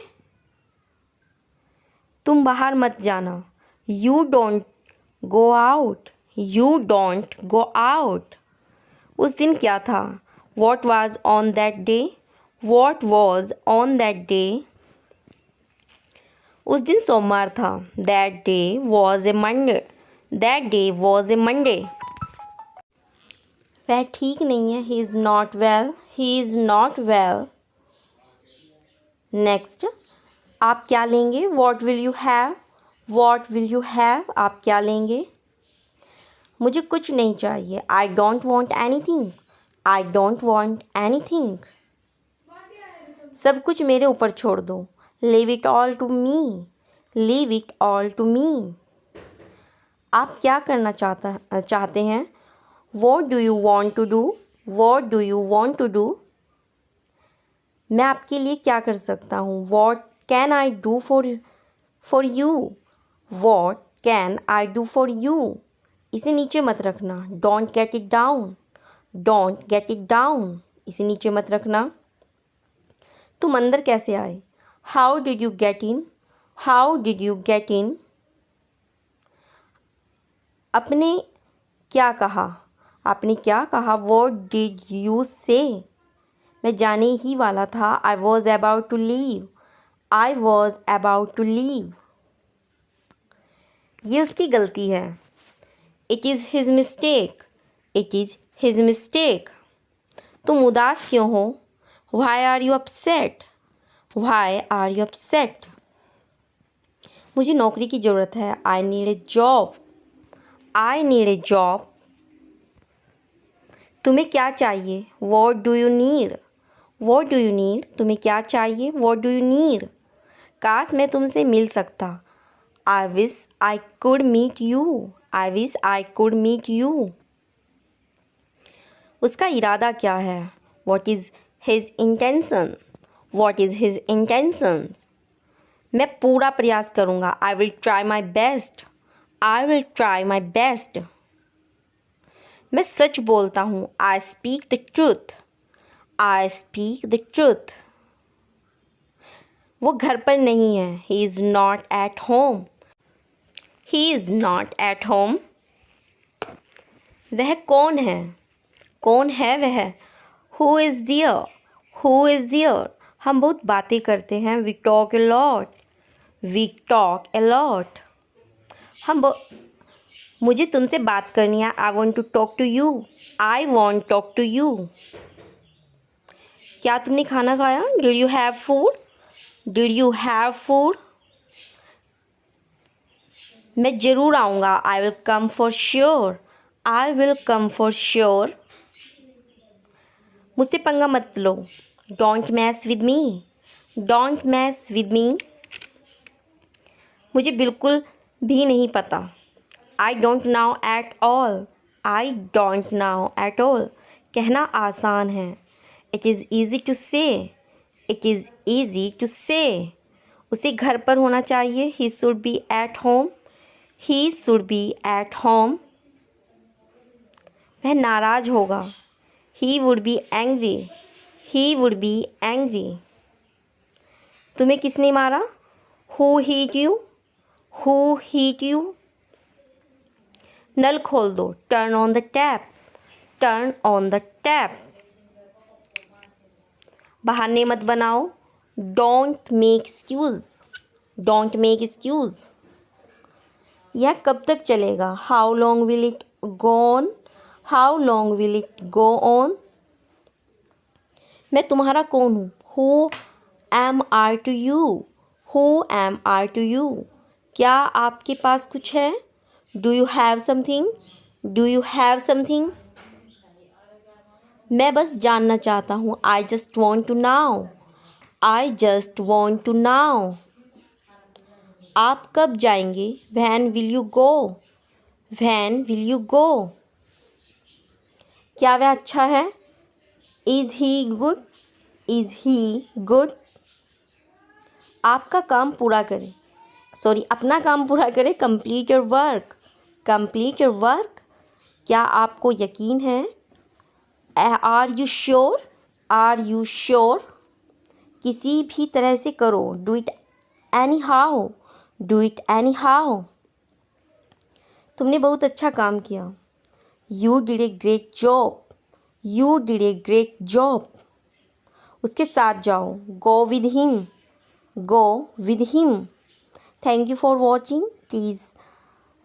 तुम बाहर मत जाना, you don't go out, you don't go out. उस दिन क्या था, what was on that day, what was on that day. उस दिन सोमवार था, that day was a Monday, that day was a Monday. वह ठीक नहीं है, he is not well, he is not well. Next, आप क्या लेंगे, what will you have, what will you have, आप क्या लेंगे। मुझे कुछ नहीं चाहिए, I don't want anything, I don't want anything. सब कुछ मेरे ऊपर छोड़ दो, leave it all to me, leave it all to me. आप क्या करना चाहते हैं? What do you want to do? What do you want to do? मैं आपके लिए क्या कर सकता हूँ? What can I do for you? What can I do for you? इसे नीचे मत रखना। Don't get it down. Don't get it down. इसे नीचे मत रखना। तुम अंदर कैसे आए? How did you get in? How did you get in? आपने क्या कहा? आपने क्या कहा? What did you say? मैं जाने ही वाला था। I was about to leave. I was about to leave. ये उसकी गलती है। It is his mistake. It is his mistake. तुम उदास क्यों हो? Why are you upset? Why are you upset? मुझे नौकरी की ज़रूरत है। I need a job. I need a job. तुम्हें क्या चाहिए? What do you need? What do you need? तुम्हें क्या चाहिए? What do you need? काश मैं तुमसे मिल सकता। I wish I could meet you. I wish I could meet you. उसका इरादा क्या है? What is his intention? What is his intention? मैं पूरा प्रयास करूँगा। I will try my best. I will try my best. मैं सच बोलता हूँ। I speak the truth. I speak the truth. वो घर पर नहीं है। He is not at home. He is not at home. वह कौन है? कौन है वह? Who is there? Who is there? हम बहुत बातें करते हैं। We talk a lot. We talk a lot. मुझे तुमसे बात करनी है। I want to talk to you. I want to talk to you. क्या तुमने खाना खाया? Did you have food? Did you have food? मैं ज़रूर आऊँगा। I will come for sure. I will come for sure. मुझसे पंगा मत लो। Don't mess with me. Don't mess with me. मुझे बिल्कुल भी नहीं पता। I don't know at all. I don't know at all. कहना आसान है। It is easy to say. It is easy to say. उसे घर पर होना चाहिए। He should be at home. He should be at home. वह नाराज़ होगा। He would be angry. He would be angry. तुम्हें किसने मारा? Who hit you? Who hit you? नल खोल दो। Turn on the tap. Turn on the tap. बहाने मत बनाओ। Don't make excuse. Don't make excuse. यह कब तक चलेगा? How long will it go on? How long will it go on? मैं तुम्हारा कौन हूँ? Who am I to you? Who am I to you? क्या आपके पास कुछ है? Do you have something? Do you have something? मैं बस जानना चाहता हूँ। I just want to know. I just want to know. आप कब जाएंगे? When will you go? When will you go? क्या वह अच्छा है? Is he good? Is he good? आपका काम पूरा करें। अपना काम पूरा करें। Complete your work. Complete your work. क्या आपको यकीन है? Are you sure? Are you sure? किसी भी तरह से करो। Do it anyhow. Do it anyhow. तुमने बहुत अच्छा काम किया। You did a great job. You did a great job. उसके साथ जाओ। Go with him. Go with him. Thank you for watching. Please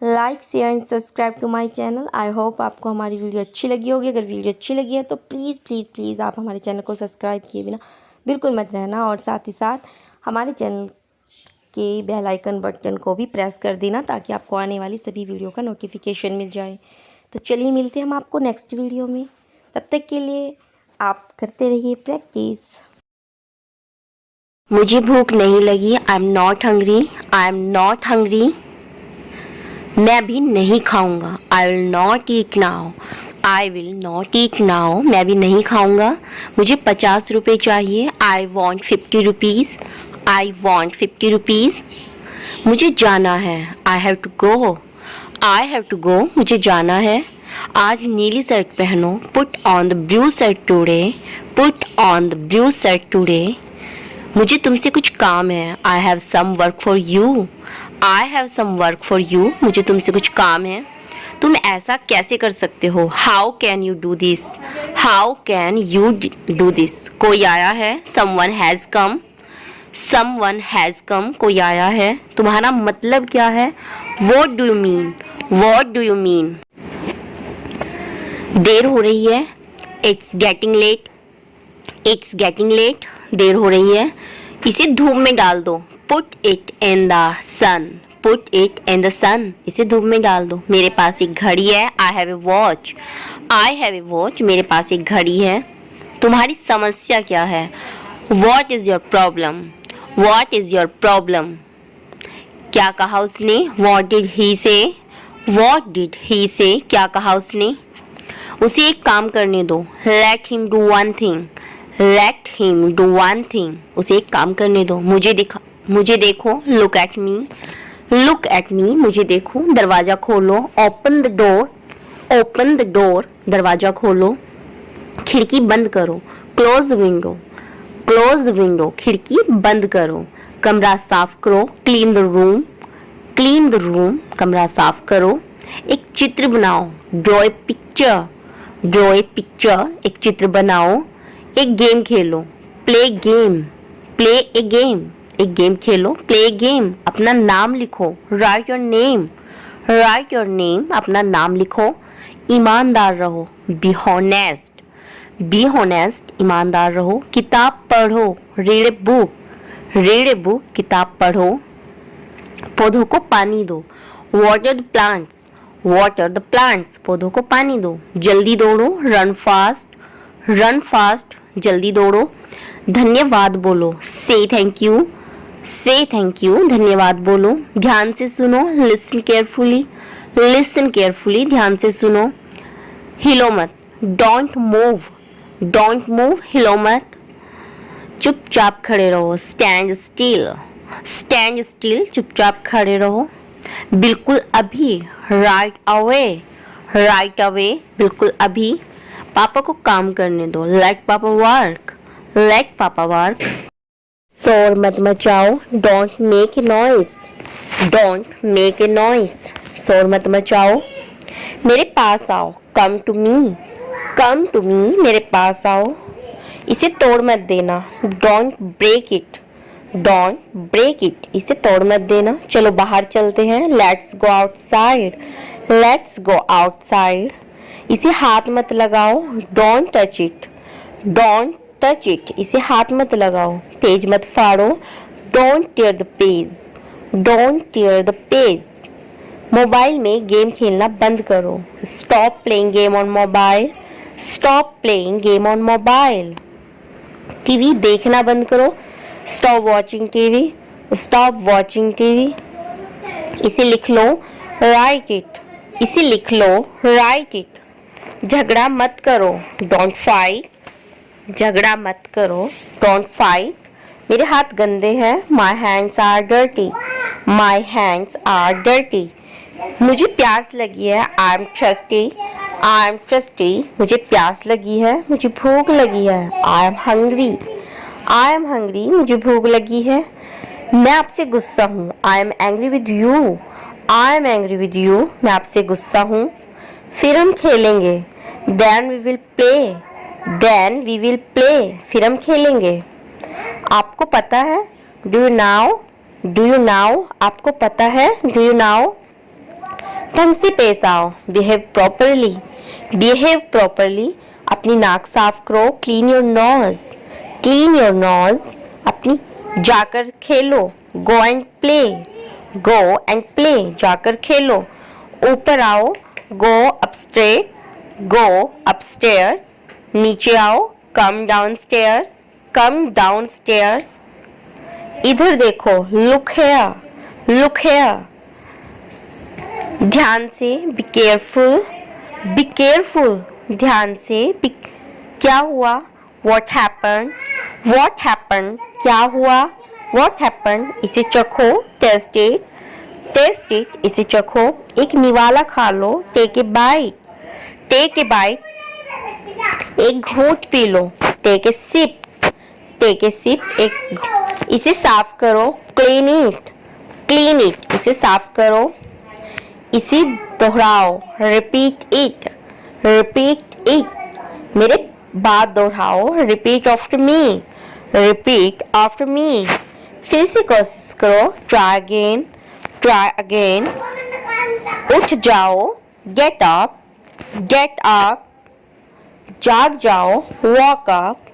like, share and subscribe to my channel. I hope आपको हमारी वीडियो अच्छी लगी होगी। अगर video अच्छी लगी है तो प्लीज़ प्लीज़ प्लीज़ आप हमारे चैनल को सब्सक्राइब किए बिना बिल्कुल मत रहना, और साथ ही साथ हमारे चैनल के बेल आइकन बटन को भी प्रेस कर देना ताकि आपको आने वाली सभी वीडियो का नोटिफिकेशन मिल जाए। तो चलिए मिलते हैं हम आपको नेक्स्ट वीडियो में। तब तक के लिए आप करते रहिए प्रैक्टिस। मुझे भूख नहीं लगी, I am not hungry, I am not hungry. मैं अभी नहीं खाऊंगा, I will not eat now, I will not eat now. मैं अभी नहीं खाऊंगा, मुझे 50 रुपये चाहिए, I want 50 rupees, I want 50 rupees. मुझे जाना है, I have to go, I have to go, मुझे जाना है। आज नीली शर्ट पहनो, put on the blue shirt today, put on the blue shirt today. मुझे तुमसे कुछ काम है, I have some work for you, I have some work for you. मुझे तुमसे कुछ काम है, तुम ऐसा कैसे कर सकते हो, how can you do this, how can you do this. कोई आया है, someone has come, someone has come, कोई आया है। तुम्हारा मतलब क्या है, what do you mean, what do you mean. देर हो रही है, it's getting late, it's getting late, देर हो रही है। इसे धूप में डाल दो, put it in the sun, put it in the sun, इसे धूप में डाल दो। मेरे पास एक घड़ी है, I have a watch, I have a watch, मेरे पास एक घड़ी है। तुम्हारी समस्या क्या है, what is your problem, what is your problem. क्या कहा उसने, वॉट डिड ही से, वॉट डिड ही से, क्या कहा उसने। उसे एक काम करने दो, let him do one thing, let him do one thing, उसे एक काम करने दो। मुझे देखो, look at me, look at me, मुझे देखो। दरवाज़ा खोलो, open the door, open the door, दरवाज़ा खोलो। खिड़की बंद करो, close the window, close the window, खिड़की बंद करो। कमरा साफ करो, clean the room, clean the room, कमरा साफ करो। एक चित्र बनाओ, draw a picture, draw a picture, एक चित्र बनाओ। एक गेम खेलो, प्ले गेम, प्ले ए गेम, एक गेम खेलो, प्ले ए गेम। अपना नाम लिखो, right your name, right your name, अपना नाम लिखो। ईमानदार रहो, बी हॉनेस्ट, बी हॉनेस्ट, ईमानदार रहो। किताब पढ़ो, read a book, read a book, किताब पढ़ो। पौधों को पानी दो, water the plants, water the plants, पौधों को पानी दो। जल्दी दौड़ो, रन फास्ट, रन फास्ट, जल्दी दौड़ो। धन्यवाद बोलो, से थैंक यू, से थैंक यू, धन्यवाद बोलो। ध्यान से सुनो, लिसन केयरफुली, लिसन केयरफुली, ध्यान से सुनो। हिलो मत, डोंट मूव, डोंट मूव, हिलो मत। चुपचाप खड़े रहो, स्टैंड स्टिल, स्टैंड स्टिल, चुपचाप खड़े रहो। बिल्कुल अभी, राइट अवे, राइट अवे, बिल्कुल अभी। पापा को काम करने दो, लेट पापा वर्क, लेट पापा वर्क। शोर मत मचाओ, don't make a noise, don't make a noise, शोर मत मचाओ। मेरे पास आओ, come to me, come to मी, मेरे पास आओ। इसे तोड़ मत देना, don't break it, don't break it, इसे तोड़ मत देना। चलो बाहर चलते हैं, let's go outside, let's go outside. इसे हाथ मत लगाओ, don't touch it, don't touch it, इसे हाथ मत लगाओ। पेज मत फाड़ो, don't tear the page, don't tear the page. Mobile में गेम खेलना बंद करो, stop playing game on mobile, stop playing game on mobile. TV देखना बंद करो, stop watching TV, stop watching TV. इसे लिख लो, राइट इट, इसे लिख लो, राइट इट। झगड़ा मत करो, डोंट फाइट, झगड़ा मत करो, डोंट फाइट। मेरे हाथ गंदे हैं, my hands are dirty, my hands are dirty. मुझे प्यास लगी है, I am thirsty, I am thirsty, मुझे प्यास लगी है, मुझे भूख लगी है, I am hungry, I am hungry, मुझे भूख लगी है। मैं आपसे गुस्सा हूँ, I am angry with you, I am angry with you, मैं आपसे गुस्सा हूँ। फिर हम खेलेंगे, then we will play, then we will play, फिर हम खेलेंगे। आपको पता है, do you now, do you now, आपको पता है, डू यू नाउ। ढंग से पेश आओ, बिहेव प्रॉपरली, बिहेव प्रॉपरली। अपनी नाक साफ करो, clean your nose, clean your nose. अपनी जाकर खेलो, go and play, go and play, जाकर खेलो। ऊपर आओ, गो अपस्टेयर, गो अपस्टेयर्स। नीचे आओ, come down stairs, come down stairs. इधर देखो, लुक हेयर, लुक हेयर। ध्यान से, बी केयरफुल, बी केयरफुल। ध्यान से, क्या हुआ? What happened? What happened? क्या हुआ? What happened? इसे चखो, टेस्ट इट, टेस्ट इट। इसे चखो, एक निवाला खा लो, take a bite, take a bite. एक घूंट पी लो, take a sip, take a sip. इसे साफ करो, क्लीन इट, क्लीन इट। इसे साफ करो, इसे दोहराओ, रिपीट इट, रिपीट इट। मेरे बात दोहराओ, repeat after me, repeat after me. फिर से कोशिश करो, ट्राई अगेन, ट्राई अगेन। उठ जाओ, गेट अप, गेट अप। जाग जाओ, वॉक अप,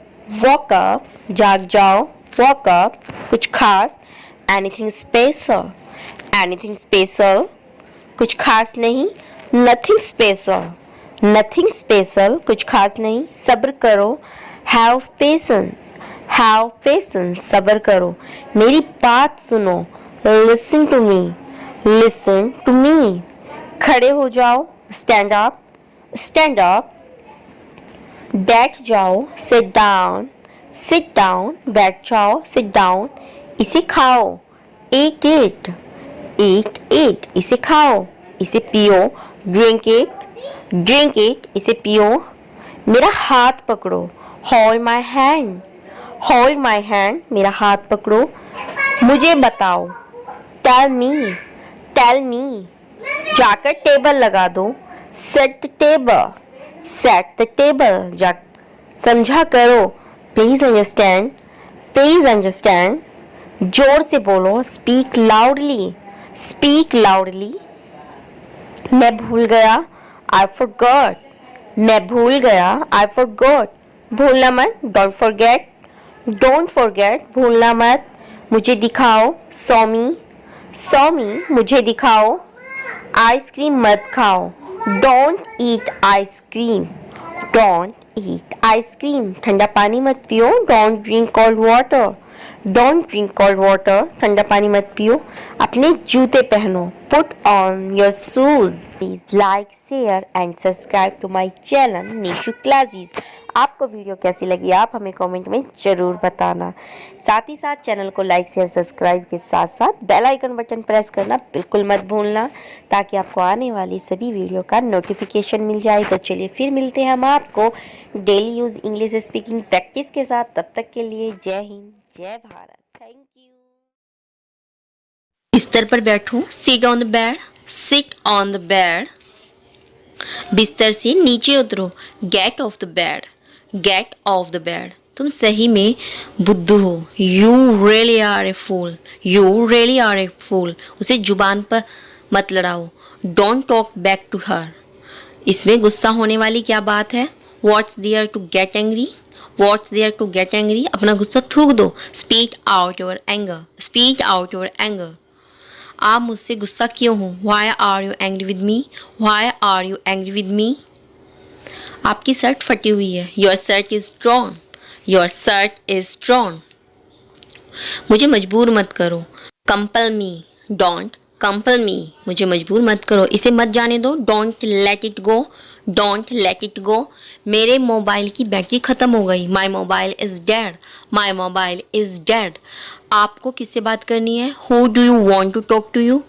वॉक अप। जाग जाओ, वॉक अप। कुछ खास, एनीथिंग स्पेशल, एनीथिंग स्पेशल। कुछ खास नहीं, नथिंग स्पेशल, नथिंग स्पेशल। कुछ खास नहीं, सब्र करो, हैव पेशेंस, हैव पेशेंस। सब्र करो, मेरी बात सुनो, listen to me, listen to me. खड़े हो जाओ, स्टैंड अप, स्टैंड अप। बैठ जाओ, सिट डाउन, सिट डाउन। बैठ जाओ, सिट डाउन। इसे खाओ, ईट इट, ईट इट। इसे खाओ, इसे पियो, ड्रिंक इट, ड्रिंक इट। इसे पियो। मेरा हाथ पकड़ो, hold my hand, hold my hand. मेरा हाथ पकड़ो, मुझे बताओ, टेल मी, टेल मी। जाकर टेबल लगा दो, set the table, set the table. जा समझा करो, प्लीज अंडरस्टैंड, प्लीज अंडरस्टैंड। जोर से बोलो, स्पीक लाउडली, स्पीक लाउडली। मैं भूल गया, आई फॉरगॉट, मैं भूल गया, आई फॉरगॉट। भूलना मत, डोंट फॉरगेट, डोंट फॉरगेट। भूलना मत। मुझे दिखाओ, सो मी, सो मी। मुझे दिखाओ। आइसक्रीम मत खाओ, don't eat ice cream, don't eat ice cream. ठंडा पानी मत पियो, don't drink cold water, don't drink cold water. ठंडा पानी मत पियो। अपने जूते पहनो, put on your shoes. Please like, share and subscribe to my channel Nishu classes. आपको वीडियो कैसी लगी आप हमें कमेंट में ज़रूर बताना। साथ ही साथ चैनल को लाइक, शेयर, सब्सक्राइब के साथ साथ बेल आइकन बटन प्रेस करना बिल्कुल मत भूलना, ताकि आपको आने वाली सभी वीडियो का नोटिफिकेशन मिल जाए। तो चलिए फिर मिलते हैं हम आपको daily use English speaking practice के साथ। तब तक के लिए जय हिंद, जय भारत। Thank you. बिस्तर पर बैठो, sit on the bed, sit on the bed. बिस्तर से नीचे उतरो, get off the bed, get off the bed. तुम सही में बुद्धू हो, you really are a fool, you really are a fool. उसे जुबान पर मत लड़ाओ, don't talk back to her. इसमें गुस्सा होने वाली क्या बात है? What's there to get angry, what's there to get angry. अपना गुस्सा थूक दो, speak out your anger, speak out your anger. आप मुझसे गुस्सा क्यों हो? Why are you angry with me, why are you angry with me. आपकी शर्ट फटी हुई है, your shirt is drawn, your shirt is drawn. मुझे मजबूर मत करो, compel me, don't compel me. मुझे मजबूर मत करो, इसे मत जाने दो, don't let it go, don't let it go. मेरे मोबाइल की बैटरी ख़त्म हो गई, माई mobile is dead, my mobile is dead. आपको किससे बात करनी है? Who do you want to talk to you,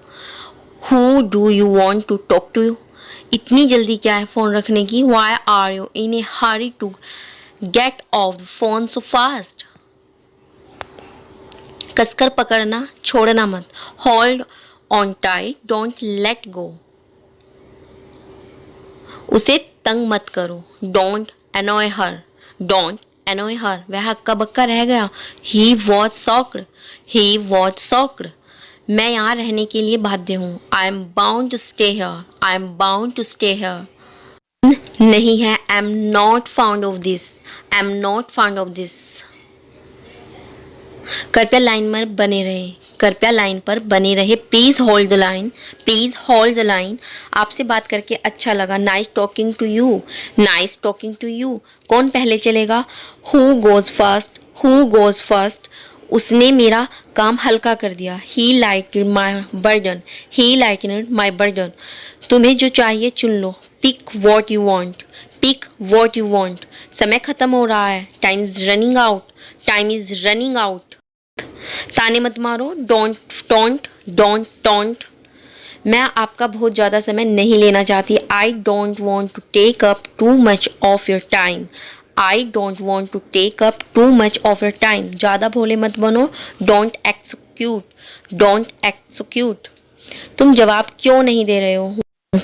who do you want to talk to you. इतनी जल्दी क्या है फ़ोन रखने की? Why are you in a hurry to get off the phone so fast. कसकर पकड़ना, छोड़ना मत, hold on tight, don't let go. उसे तंग मत करो, don't annoy her, don't annoy her. वह हक्का बक्का रह गया, he was shocked, he was shocked. मैं यहाँ रहने के लिए बाध्य हूँ, I am bound to stay here, I am bound to stay here. नहीं है, I am not found of this, I am not found of this. कृपया लाइन पर बने रहे, कृपया लाइन पर बने रहे। Please hold the line, please hold the line. आपसे बात करके अच्छा लगा, nice talking to you, nice talking to you. कौन पहले चलेगा? Who goes first, who goes first. उसने मेरा काम हल्का कर दिया। He lighted my burden, he lighted my burden. तुम्हें जो चाहिए चुन लो। Pick what you want, pick what you want. समय खत्म हो रहा है, time is running out, time is running out. ताने मत मारो, डोंट टोंट, डोंट टोंट। मैं आपका बहुत ज़्यादा समय नहीं लेना चाहती। I don't want to take up too much of your time, I don't want to take up too much of your time. ज़्यादा भोले मत बनो। Don't act cute, don't act cute. तुम जवाब क्यों नहीं दे रहे हो?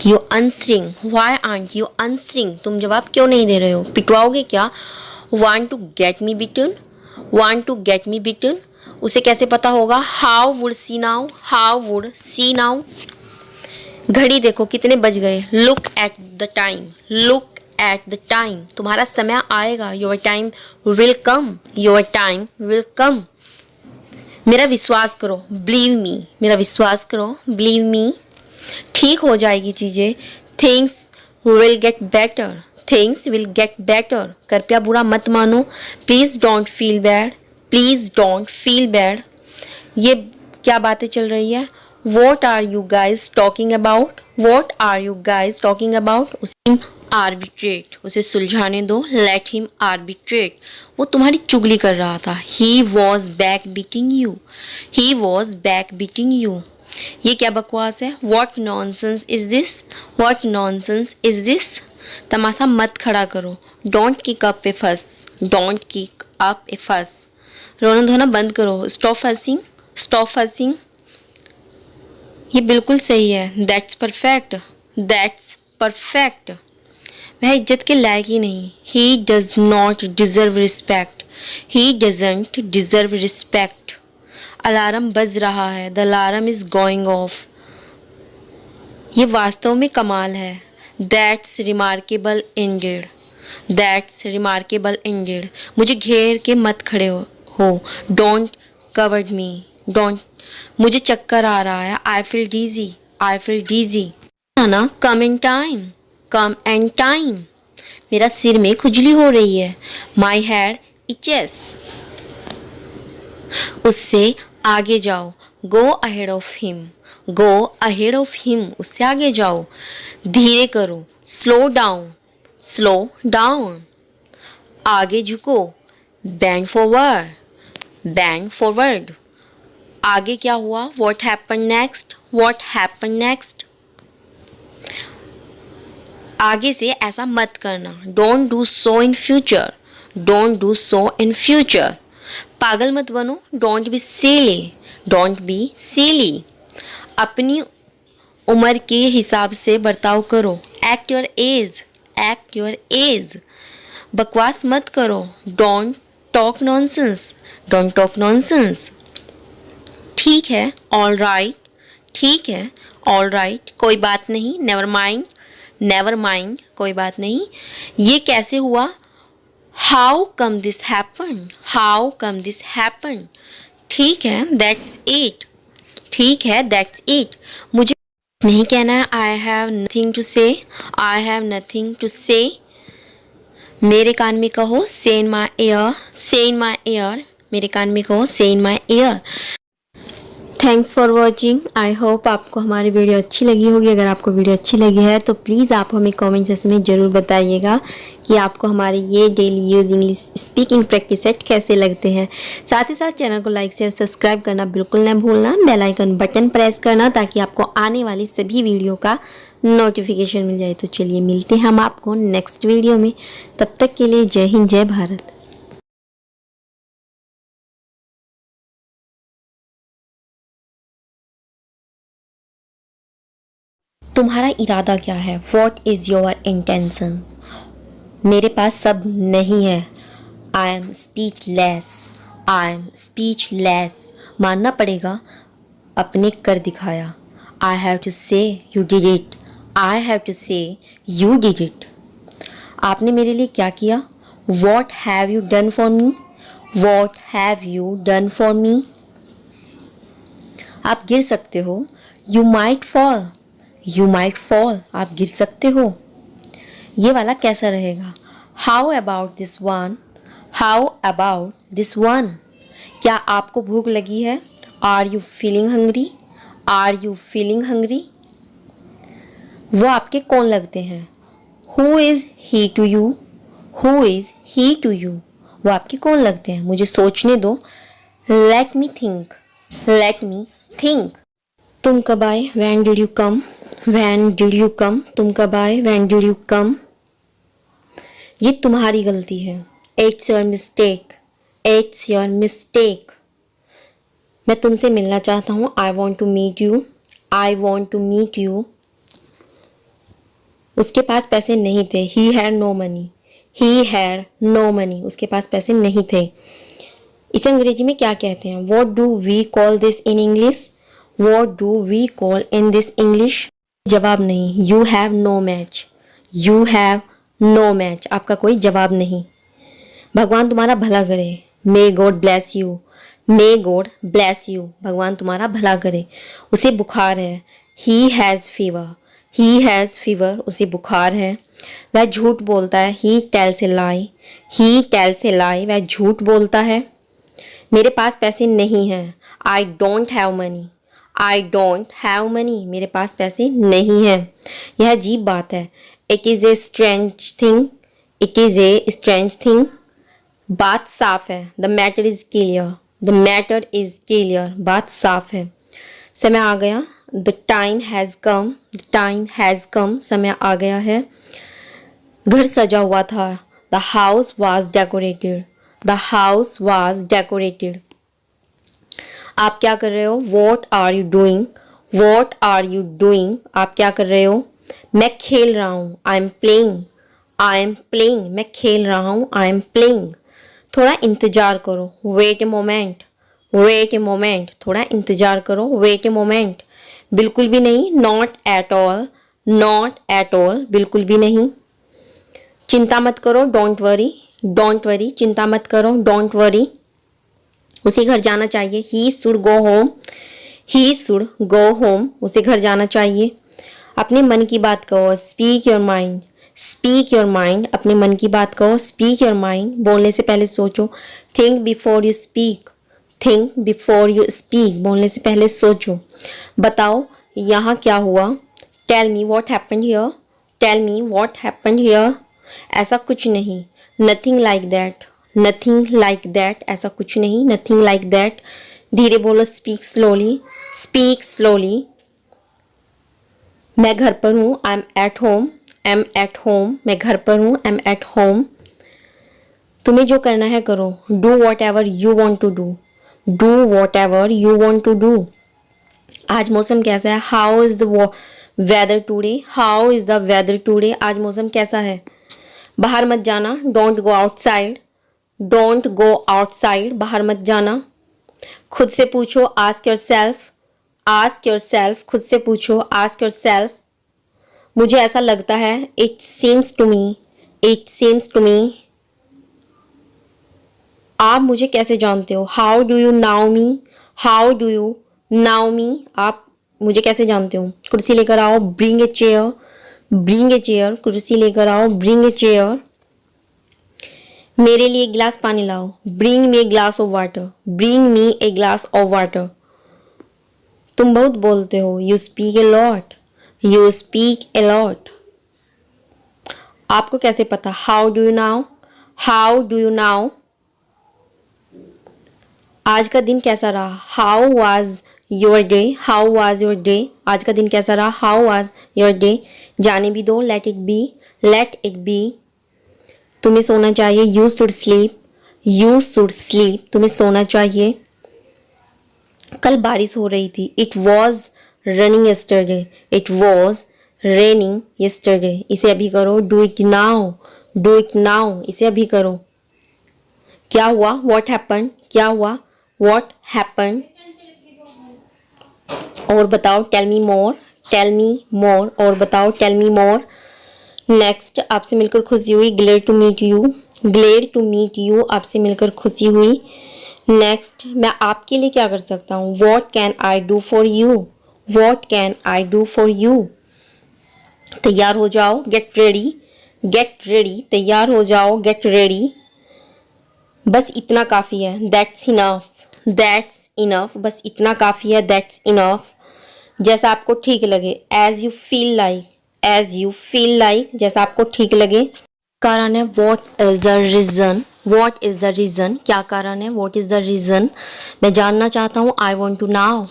You answering, why aren't you answering? तुम जवाब क्यों नहीं दे रहे हो? पिटवाओगे क्या? Want to get me beaten, want to get me beaten. उसे कैसे पता होगा? How would see now, how would see now. घड़ी देखो कितने बज गए। Look at the time, look at the time. तुम्हारा समय आएगा। Your time will come, your time will come. मेरा विश्वास करो, बिलीव मी, मेरा विश्वास करो, बिलीव मी। ठीक हो जाएगी चीज़ें। Things will get better, things will get better. कृपया बुरा मत मानो। Please don't feel bad, please don't feel bad. ये क्या बातें चल रही है? What are you guys talking about, what are you guys talking about. उसे आर्बिट्रेट, उसे सुलझाने दो। Let him arbitrate. वो तुम्हारी चुगली कर रहा था। He was back beating you, he was back beating you. ये क्या बकवास है? What nonsense is this, what nonsense is this. तमाशा मत खड़ा करो। डोंट किक अप ए फस, डोंट किक अप ए फस। रोना धोना बंद करो। Stop fussing, stop fussing. ये बिल्कुल सही है। That's perfect, that's perfect. वह इज्जत के लायक ही नहीं। He does not deserve respect, he doesn't deserve respect. Alarm बज रहा है। The alarm is going of. ये वास्तव में कमाल है। That's remarkable ended, that's remarkable ended. मुझे घेर के मत खड़े हो। Don't covered me, don't. मुझे चक्कर आ रहा है। I feel DG, I feel dizzy. ना come in time, come and time. मेरा सिर में खुजली हो रही है। My head itches. उससे आगे जाओ। Go ahead of him, go ahead of him. उससे आगे जाओ। धीरे करो। Slow down, slow down. आगे झुको। Bend forward, bend forward. आगे क्या हुआ? What happen next, what happen next. आगे से ऐसा मत करना। Don't do so in future, don't do so in future. पागल मत बनो। Don't be silly, don't be silly. अपनी उम्र के हिसाब से बर्ताव करो। Act your age, act your age. बकवास मत करो। Don't talk nonsense, don't talk nonsense. ठीक है, ऑल राइट, ठीक है, ऑल राइट, कोई बात नहीं। नेवर माइंड, नेवर माइंड, कोई बात नहीं। ये कैसे हुआ? How come this happen, how come this happen. ठीक है, दैट्स इट, ठीक है, दैट्स इट। मुझे नहीं कहना है। आई हैव नथिंग टू से, आई हैव नथिंग टू से। मेरे कान में कहो से इन माई ईयर, से इन माई ईयर। मेरे कान में कहो say in my ear. Thanks for watching. I hope आपको हमारी वीडियो अच्छी लगी होगी। अगर आपको वीडियो अच्छी लगी है तो प्लीज़ आप हमें कमेंट सेक्शन में ज़रूर बताइएगा कि आपको हमारे ये daily use English speaking practice set कैसे लगते हैं। साथ ही साथ चैनल को लाइक शेयर सब्सक्राइब करना बिल्कुल न भूलना। बेल आइकन बटन प्रेस करना ताकि आपको आने वाली सभी वीडियो का नोटिफिकेशन मिल जाए। तो चलिए मिलते हैं हम आपको नेक्स्ट वीडियो में। तब तक के लिए जय हिंद, जय भारत। तुम्हारा इरादा क्या है? What is your intention? मेरे पास सब नहीं है। I am speechless, I am speechless. मानना पड़ेगा, अपने कर दिखाया। I have to say you did it, I have to say you did it. आपने मेरे लिए क्या किया? What have you done for me, what have you done for me. आप गिर सकते हो। You might fall, you might fall. आप गिर सकते हो। ये वाला कैसा रहेगा? How about this one, how about this one. क्या आपको भूख लगी है? Are you feeling hungry? Are you feeling hungry? वो आपके कौन लगते हैं? Who is he to you? Who is he to you? वो आपके कौन लगते हैं? मुझे सोचने दो। Let me think. Let me think. तुम कब आए? When did you come? When did you come? तुम कब आए? वैन डिड यू कम? ये तुम्हारी गलती है। It's your mistake. It's your mistake. मैं तुमसे मिलना चाहता हूँ। I want to meet you. I want to meet you. उसके पास पैसे नहीं थे। He had no money. He had no money. उसके पास पैसे नहीं थे। इसे अंग्रेजी में क्या कहते हैं? What do we call this in English? What do we call in this English? जवाब नहीं। You have no match. You have no match. आपका कोई जवाब नहीं। भगवान तुम्हारा भला करे। May God bless you. May God bless you. भगवान तुम्हारा भला करे। उसे बुखार है। He has fever. He has fever. उसे बुखार है। वह झूठ बोलता है। He tells a lie. He tells a लाई। वह झूठ बोलता है। मेरे पास पैसे नहीं हैं। I don't have money. I don't have money. मेरे पास पैसे नहीं हैं। यह अजीब बात है। It is a strange thing. It is a strange thing. बात साफ है। The matter is clear. The matter is clear. बात साफ है। समय आ गया। The time has come. The time has come. समय आ गया है। घर सजा हुआ था। The house was decorated. The house was decorated. आप क्या कर रहे हो? What are you doing? What are you doing? आप क्या कर रहे हो? मैं खेल रहा हूँ। I am playing. I am playing. मैं खेल रहा हूँ। I am playing. थोड़ा इंतजार करो। Wait a moment. Wait a moment. थोड़ा इंतजार करो। Wait a moment. बिल्कुल भी नहीं। Not at all. Not at all. बिल्कुल भी नहीं। चिंता मत करो। Don't worry. Don't worry. चिंता मत करो। Don't worry. उसे घर जाना चाहिए। He should go home. He should go home. उसे घर जाना चाहिए। अपने मन की बात कहो। Speak your mind. Speak your mind. अपने मन की बात कहो। Speak your mind. बोलने से पहले सोचो। Think before you speak. Think before you speak. बोलने से पहले सोचो। बताओ यहाँ क्या हुआ? Tell me what happened here. Tell me what happened here. ऐसा कुछ नहीं। Nothing like that. Nothing like that. ऐसा कुछ नहीं। Nothing like that. धीरे बोलो। Speak slowly. Speak slowly. मैं घर पर हूँ। I am at home. I am at home. मैं घर पर हूँ। I am at home. तुम्हें जो करना है करो। Do whatever you want to do. Do whatever you want to do. आज मौसम कैसा है? How is the weather today? How is the weather today? आज मौसम कैसा है? बाहर मत जाना। Don't go outside. Don't go outside. बाहर मत जाना। खुद से पूछो। Ask yourself. Ask yourself. खुद से पूछो। Ask yourself. मुझे ऐसा लगता है। It seems to me. It seems to me. आप मुझे कैसे जानते हो? How do you know me? How do you know me? आप मुझे कैसे जानते हो? कुर्सी लेकर आओ। Bring a chair. Bring a chair. कुर्सी लेकर आओ। Bring a chair. मेरे लिए एक गिलास पानी लाओ। Bring me a glass of water. Bring me a glass of water. तुम बहुत बोलते हो। You speak a lot. You speak a lot. आपको कैसे पता? How do you now? How do you now? आज का दिन कैसा रहा? How was your day? How was your day? आज का दिन कैसा रहा? How was your day? जाने भी दो। Let it be. Let it be. तुम्हें सोना चाहिए। You should sleep. You should sleep. तुम्हें सोना चाहिए। कल बारिश हो रही थी। It was running yesterday. It was raining yesterday. इसे अभी करो। Do it now. Do it now. इसे अभी करो। क्या हुआ? What happen? क्या हुआ? What happen? और बताओ। Tell me more. Tell me more. और बताओ। Tell me more. नेक्स्ट। आपसे मिलकर खुशी हुई। Glad to meet you. Glad to meet you. आपसे मिलकर खुशी हुई। नेक्स्ट। मैं आपके लिए क्या कर सकता हूँ? What can I do for you? What can I do for you? तैयार हो जाओ। Get ready. Get ready. तैयार हो जाओ। Get ready. बस इतना काफ़ी है। That's enough. दैट्स इनफ, बस इतना काफ़ी है, दैट्स इनफ। जैसा आपको ठीक लगे, as you feel like, as you feel like, जैसा आपको ठीक लगे। कारण है what is the reason, what is the reason, क्या कारण है, व्हाट इज द रीजन, मैं जानना चाहता हूँ, I want to know,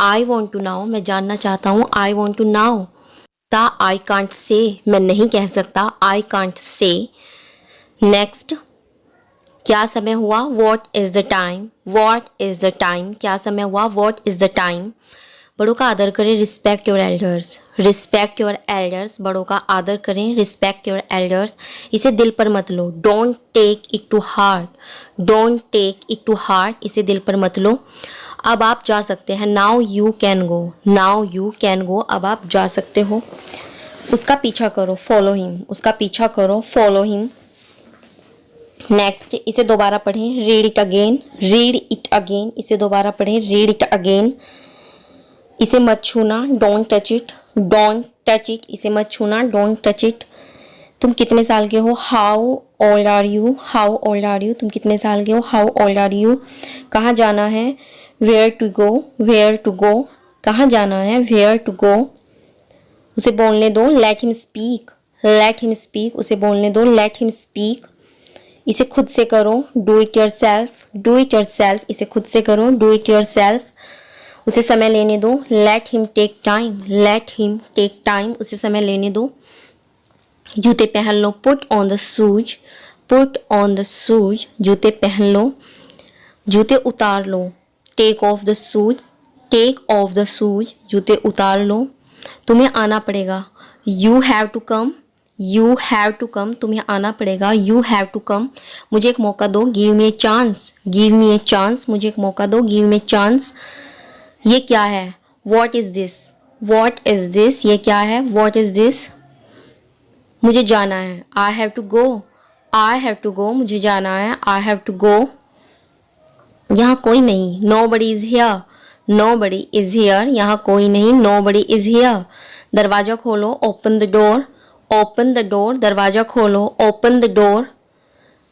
I want to know, मैं जानना चाहता हूँ, आई वॉन्ट टू नाउ। ता आई कांट से, मैं नहीं कह सकता, आई कांट से। नेक्स्ट, क्या समय हुआ, what is the time, what is the time, क्या समय हुआ, व्हाट इज द टाइम। बड़ों का आदर करें, respect your elders, respect your elders, बड़ों का आदर करें, रिस्पेक्ट योर एल्डर्स। इसे दिल पर मत लो, don't take it to heart, don't take it to heart, इसे दिल पर मत लो। अब आप जा सकते हैं, now you can go, now you can go, अब आप जा सकते हो। उसका पीछा करो, फॉलो हिम, उसका पीछा करो, फॉलो हिम। नेक्स्ट, इसे दोबारा पढ़ें, read it again, read it again, इसे दोबारा पढ़ें, रीड इट अगेन। इसे मत छूना, don't touch it, don't touch it, इसे मत छूना, डोंट टच इट। तुम कितने साल के हो, how old are you, how old are you, तुम कितने साल के हो, हाउ ओल्ड आर यू। कहाँ जाना है, where to go, where to go, कहाँ जाना है, वेयर टू गो। उसे बोलने दो, let him speak, let him speak, उसे बोलने दो, लेट हिम स्पीक। इसे खुद से करो, do it your self, do it your self, इसे खुद से करो, डू इट योर सेल्फ। उसे समय लेने दो, let him take time, let him take time, उसे समय लेने दो। जूते पहन लो, put on the shoes, put on the shoes, जूते पहन लो। जूते उतार लो, take off the shoes, take off the shoes, जूते उतार लो। तुम्हें आना पड़ेगा, you have to come, you have to come, तुम्हें आना पड़ेगा, यू हैव टू कम। मुझे एक मौका दो, give me a chance, give me a chance, मुझे एक मौका दो, गिव मी ए चांस। ये क्या है, what is this, what is this, ये क्या है, वॉट इज दिस। मुझे जाना है, I have to go, I have to go, मुझे जाना है, आई हैव टू गो। यहाँ कोई नहीं, nobody is here, nobody is here, यहाँ कोई नहीं, नो बडी इज हियर। दरवाजा खोलो, open the door, open the door, दरवाजा खोलो, ओपन द डोर।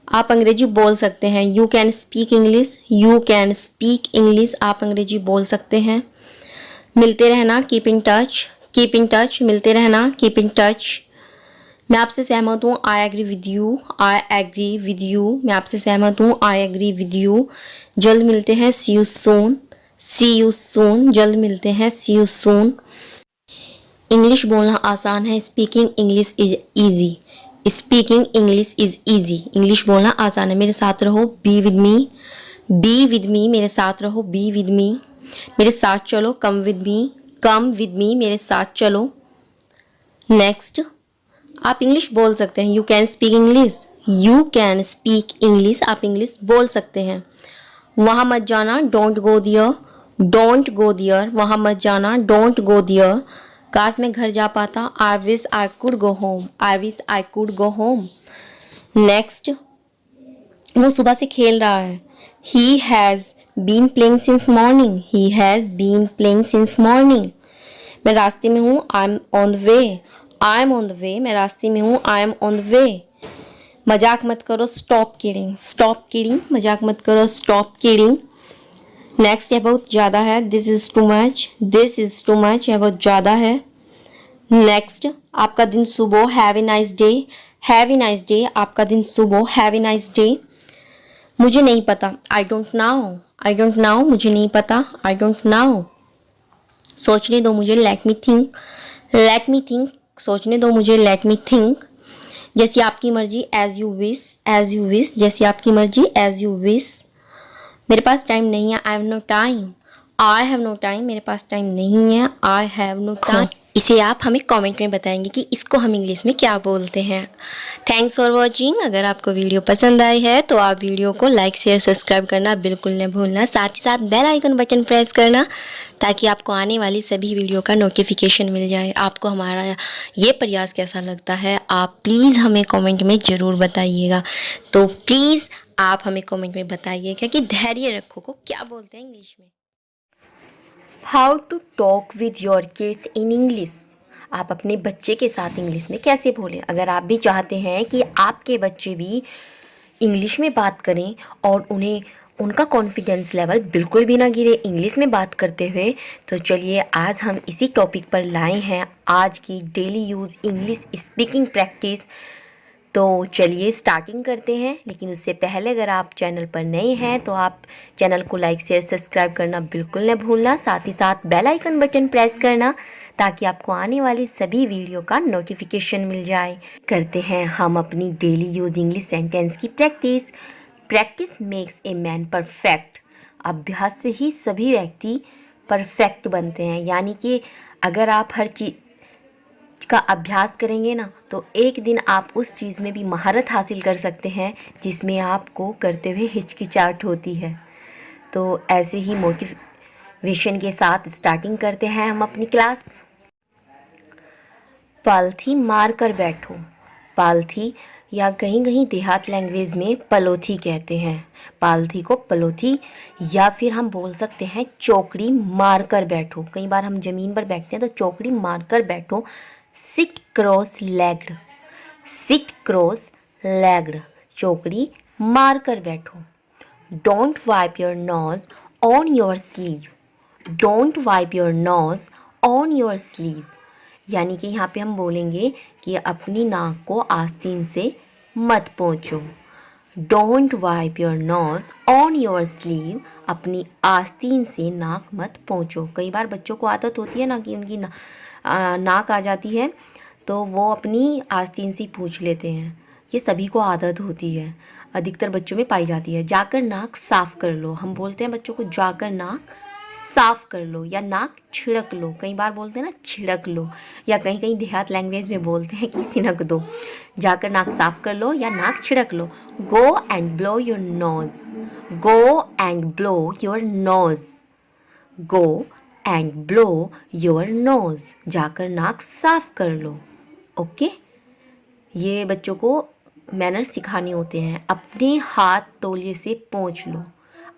आप अंग्रेजी बोल सकते हैं, you can speak English, you can speak English, आप अंग्रेजी बोल सकते हैं। मिलते रहना, keep in touch, keep in touch, मिलते रहना, कीप इन टच। मैं आपसे सहमत हूँ, I agree with you, I agree with you, मैं आपसे सहमत हूँ, आई एग्री विद यू। जल्द मिलते हैं, see you soon, C you सून, जल्द मिलते हैं, सी यू सून। इंग्लिश बोलना आसान है, speaking English is easy, speaking English is easy, English बोलना आसान है। मेरे साथ रहो, be with me, be with me, मेरे साथ रहो, बी विद मी, मेरे साथ चलो, come with me, come with me, मेरे साथ चलो। नेक्स्ट, आप इंग्लिश बोल सकते हैं, you can speak English, you can speak English, आप इंग्लिश बोल सकते हैं। वहाँ मत जाना, don't go their, don't go दियर, वहाँ मत जाना, डोंट गो दियर। काश मैं घर जा पाता, I wish I could go home, I wish I could go home. Next, वो सुबह से खेल रहा है, he has been playing since morning, he has been playing since morning. मैं रास्ते में हूँ, I am on the way, I am on the way, मैं रास्ते में हूँ, I am on the way. मजाक मत करो, स्टॉप किडिंग, स्टॉप किडिंग, मजाक मत करो, स्टॉप किडिंग। नेक्स्ट, यह बहुत ज़्यादा है, this is too much, this is too much, यह बहुत ज़्यादा है। नेक्स्ट, आपका दिन शुभ हो, have a nice day, have a nice day, आपका दिन शुभ हो, हैव ए नाइस डे। मुझे नहीं पता, I don't know, I don't know, मुझे नहीं पता, आई डोंट नाउ। सोचने दो मुझे, let me think, let me think, सोचने दो मुझे, लेट मी थिंक। जैसी आपकी मर्जी, as you wish, as you wish, जैसी आपकी मर्जी, एज यू विश। मेरे पास टाइम नहीं है, I have no time, I have no time, मेरे पास टाइम नहीं है, आई हैव नो टाइम। इसे आप हमें कमेंट में बताएंगे कि इसको हम इंग्लिश में क्या बोलते हैं। Thanks for watching. अगर आपको वीडियो पसंद आई है तो आप वीडियो को लाइक शेयर सब्सक्राइब करना बिल्कुल न भूलना, साथ ही साथ बेल आइकन बटन प्रेस करना ताकि आपको आने वाली सभी वीडियो का नोटिफिकेशन मिल जाए। आपको हमारा ये प्रयास कैसा लगता है, आप प्लीज़ हमें कमेंट में ज़रूर बताइएगा। तो प्लीज़ आप हमें कमेंट में बताइएगा कि धैर्य रखो को क्या बोलते हैं इंग्लिश में। How to talk with your kids in English. आप अपने बच्चे के साथ इंग्लिश में कैसे बोलें। अगर आप भी चाहते हैं कि आपके बच्चे भी इंग्लिश में बात करें और उन्हें उनका कॉन्फिडेंस लेवल बिल्कुल भी ना गिरे इंग्लिश में बात करते हुए। तो चलिए आज हम इसी टॉपिक पर लाए हैं आज की daily use English speaking practice. तो चलिए स्टार्टिंग करते हैं, लेकिन उससे पहले अगर आप चैनल पर नए हैं तो आप चैनल को लाइक शेयर सब्सक्राइब करना बिल्कुल न भूलना, साथ ही साथ बेल आइकन बटन प्रेस करना ताकि आपको आने वाली सभी वीडियो का नोटिफिकेशन मिल जाए। करते हैं हम अपनी डेली यूज इंग्लिश सेंटेंस की practice. Practice makes a man perfect. अभ्यास से ही सभी व्यक्ति परफेक्ट बनते हैं, यानी कि अगर आप हर चीज़ का अभ्यास करेंगे ना तो एक दिन आप उस चीज़ में भी महारत हासिल कर सकते हैं जिसमें आपको करते हुए हिचकिचाहट होती है। तो ऐसे ही मोटिवेशन के साथ स्टार्टिंग करते हैं हम अपनी क्लास। पालथी मार कर बैठो। पालथी या कहीं कहीं देहात लैंग्वेज में पलोथी कहते हैं। पालथी को पलोथी या फिर हम बोल सकते हैं चौकड़ी मार कर बैठो। कई बार हम ज़मीन पर बैठते हैं तो चौकड़ी मार कर बैठो। Sit cross legged. Sit cross legged, चौकड़ी मार कर बैठो। Don't wipe your nose on your sleeve. Don't wipe your nose on your sleeve, यानी कि यहाँ पे हम बोलेंगे कि अपनी नाक को आस्तीन से मत पोंछो। Don't wipe your nose on your sleeve, अपनी आस्तीन से नाक मत पोंछो। कई बार बच्चों को आदत होती है ना कि उनकी नाक आ जाती है तो वो अपनी आस्तीन से पूछ लेते हैं। ये सभी को आदत होती है, अधिकतर बच्चों में पाई जाती है। जाकर नाक साफ कर लो। हम बोलते हैं बच्चों को जाकर नाक साफ कर लो या नाक छिड़क लो। कई बार बोलते हैं ना छिड़क लो, या कहीं कहीं देहात लैंग्वेज में बोलते हैं कि सिनक दो। जाकर नाक साफ कर लो या नाक छिड़क लो। Go and blow your nose. Go and blow your nose. Go and blow your nose, जाकर नाक साफ कर लो। ओके, ये बच्चों को मैनर सिखाने होते हैं। अपने हाथ तौलिए से पोंछ लो।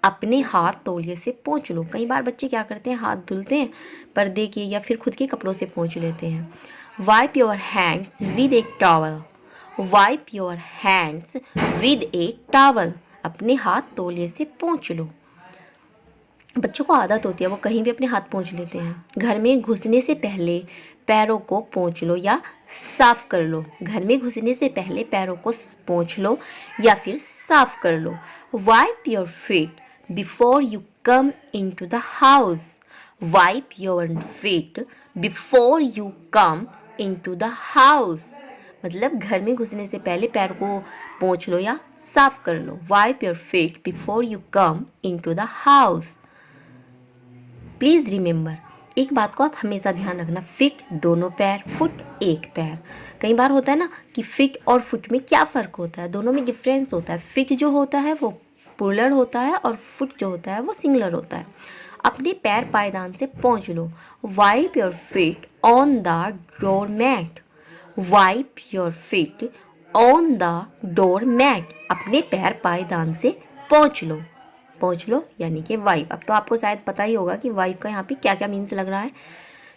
अपने हाथ तौलिए से पोंछ लो। कई बार बच्चे क्या करते हैं, हाथ धुलते हैं पर्दे के या फिर खुद के कपड़ों से पोंछ लेते हैं। Wipe your hands with A towel. Wipe your hands with A towel, अपने हाथ तौलिए से पोंछ लो। बच्चों को आदत होती है, वो कहीं भी अपने हाथ पोंछ लेते हैं। घर में घुसने से पहले पैरों को पोंछ लो या साफ कर लो। घर में घुसने से पहले पैरों को पोंछ लो या फिर साफ कर लो। Wipe your feet before you come into the house. Wipe your feet before you come into the house, मतलब घर में घुसने से पहले पैर को पोंछ लो या साफ कर लो। Wipe your feet before you come into the house. Please remember, एक बात को आप हमेशा ध्यान रखना, फिट दोनों पैर, फुट एक पैर। कई बार होता है ना कि फिट और फुट में क्या फ़र्क होता है, दोनों में डिफरेंस होता है। फिट जो होता है वो प्लूरल होता है और फुट जो होता है वो सिंगुलर होता है। अपने पैर पायदान से पोंछ लो। Wipe your feet on the door mat. Wipe your feet on the door mat, अपने पैर पायदान से पोंछ लो। पोंछ लो यानी कि वाइप। अब तो आपको शायद पता ही होगा कि वाइप का यहाँ पे क्या क्या मीन्स लग रहा है,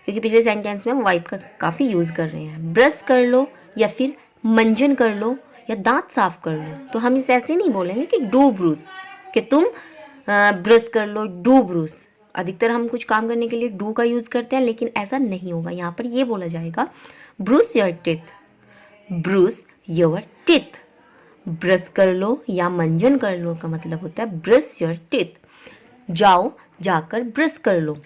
क्योंकि पिछले सेंटेंस में हम वाइप का काफ़ी यूज़ कर रहे हैं। ब्रश कर लो या फिर मंजन कर लो या दांत साफ कर लो, तो हम इसे ऐसे नहीं बोलेंगे कि डू ब्रूस, कि तुम ब्रश कर लो, डू ब्रूस। अधिकतर हम कुछ काम करने के लिए डू का यूज़ करते हैं, लेकिन ऐसा नहीं होगा। यहाँ पर ये बोला जाएगा Bruce your teeth. Bruce your teeth, brush कर लो या मंजन कर लो का मतलब होता है ब्रश योर टिथ। जाओ जाकर ब्रश कर लो।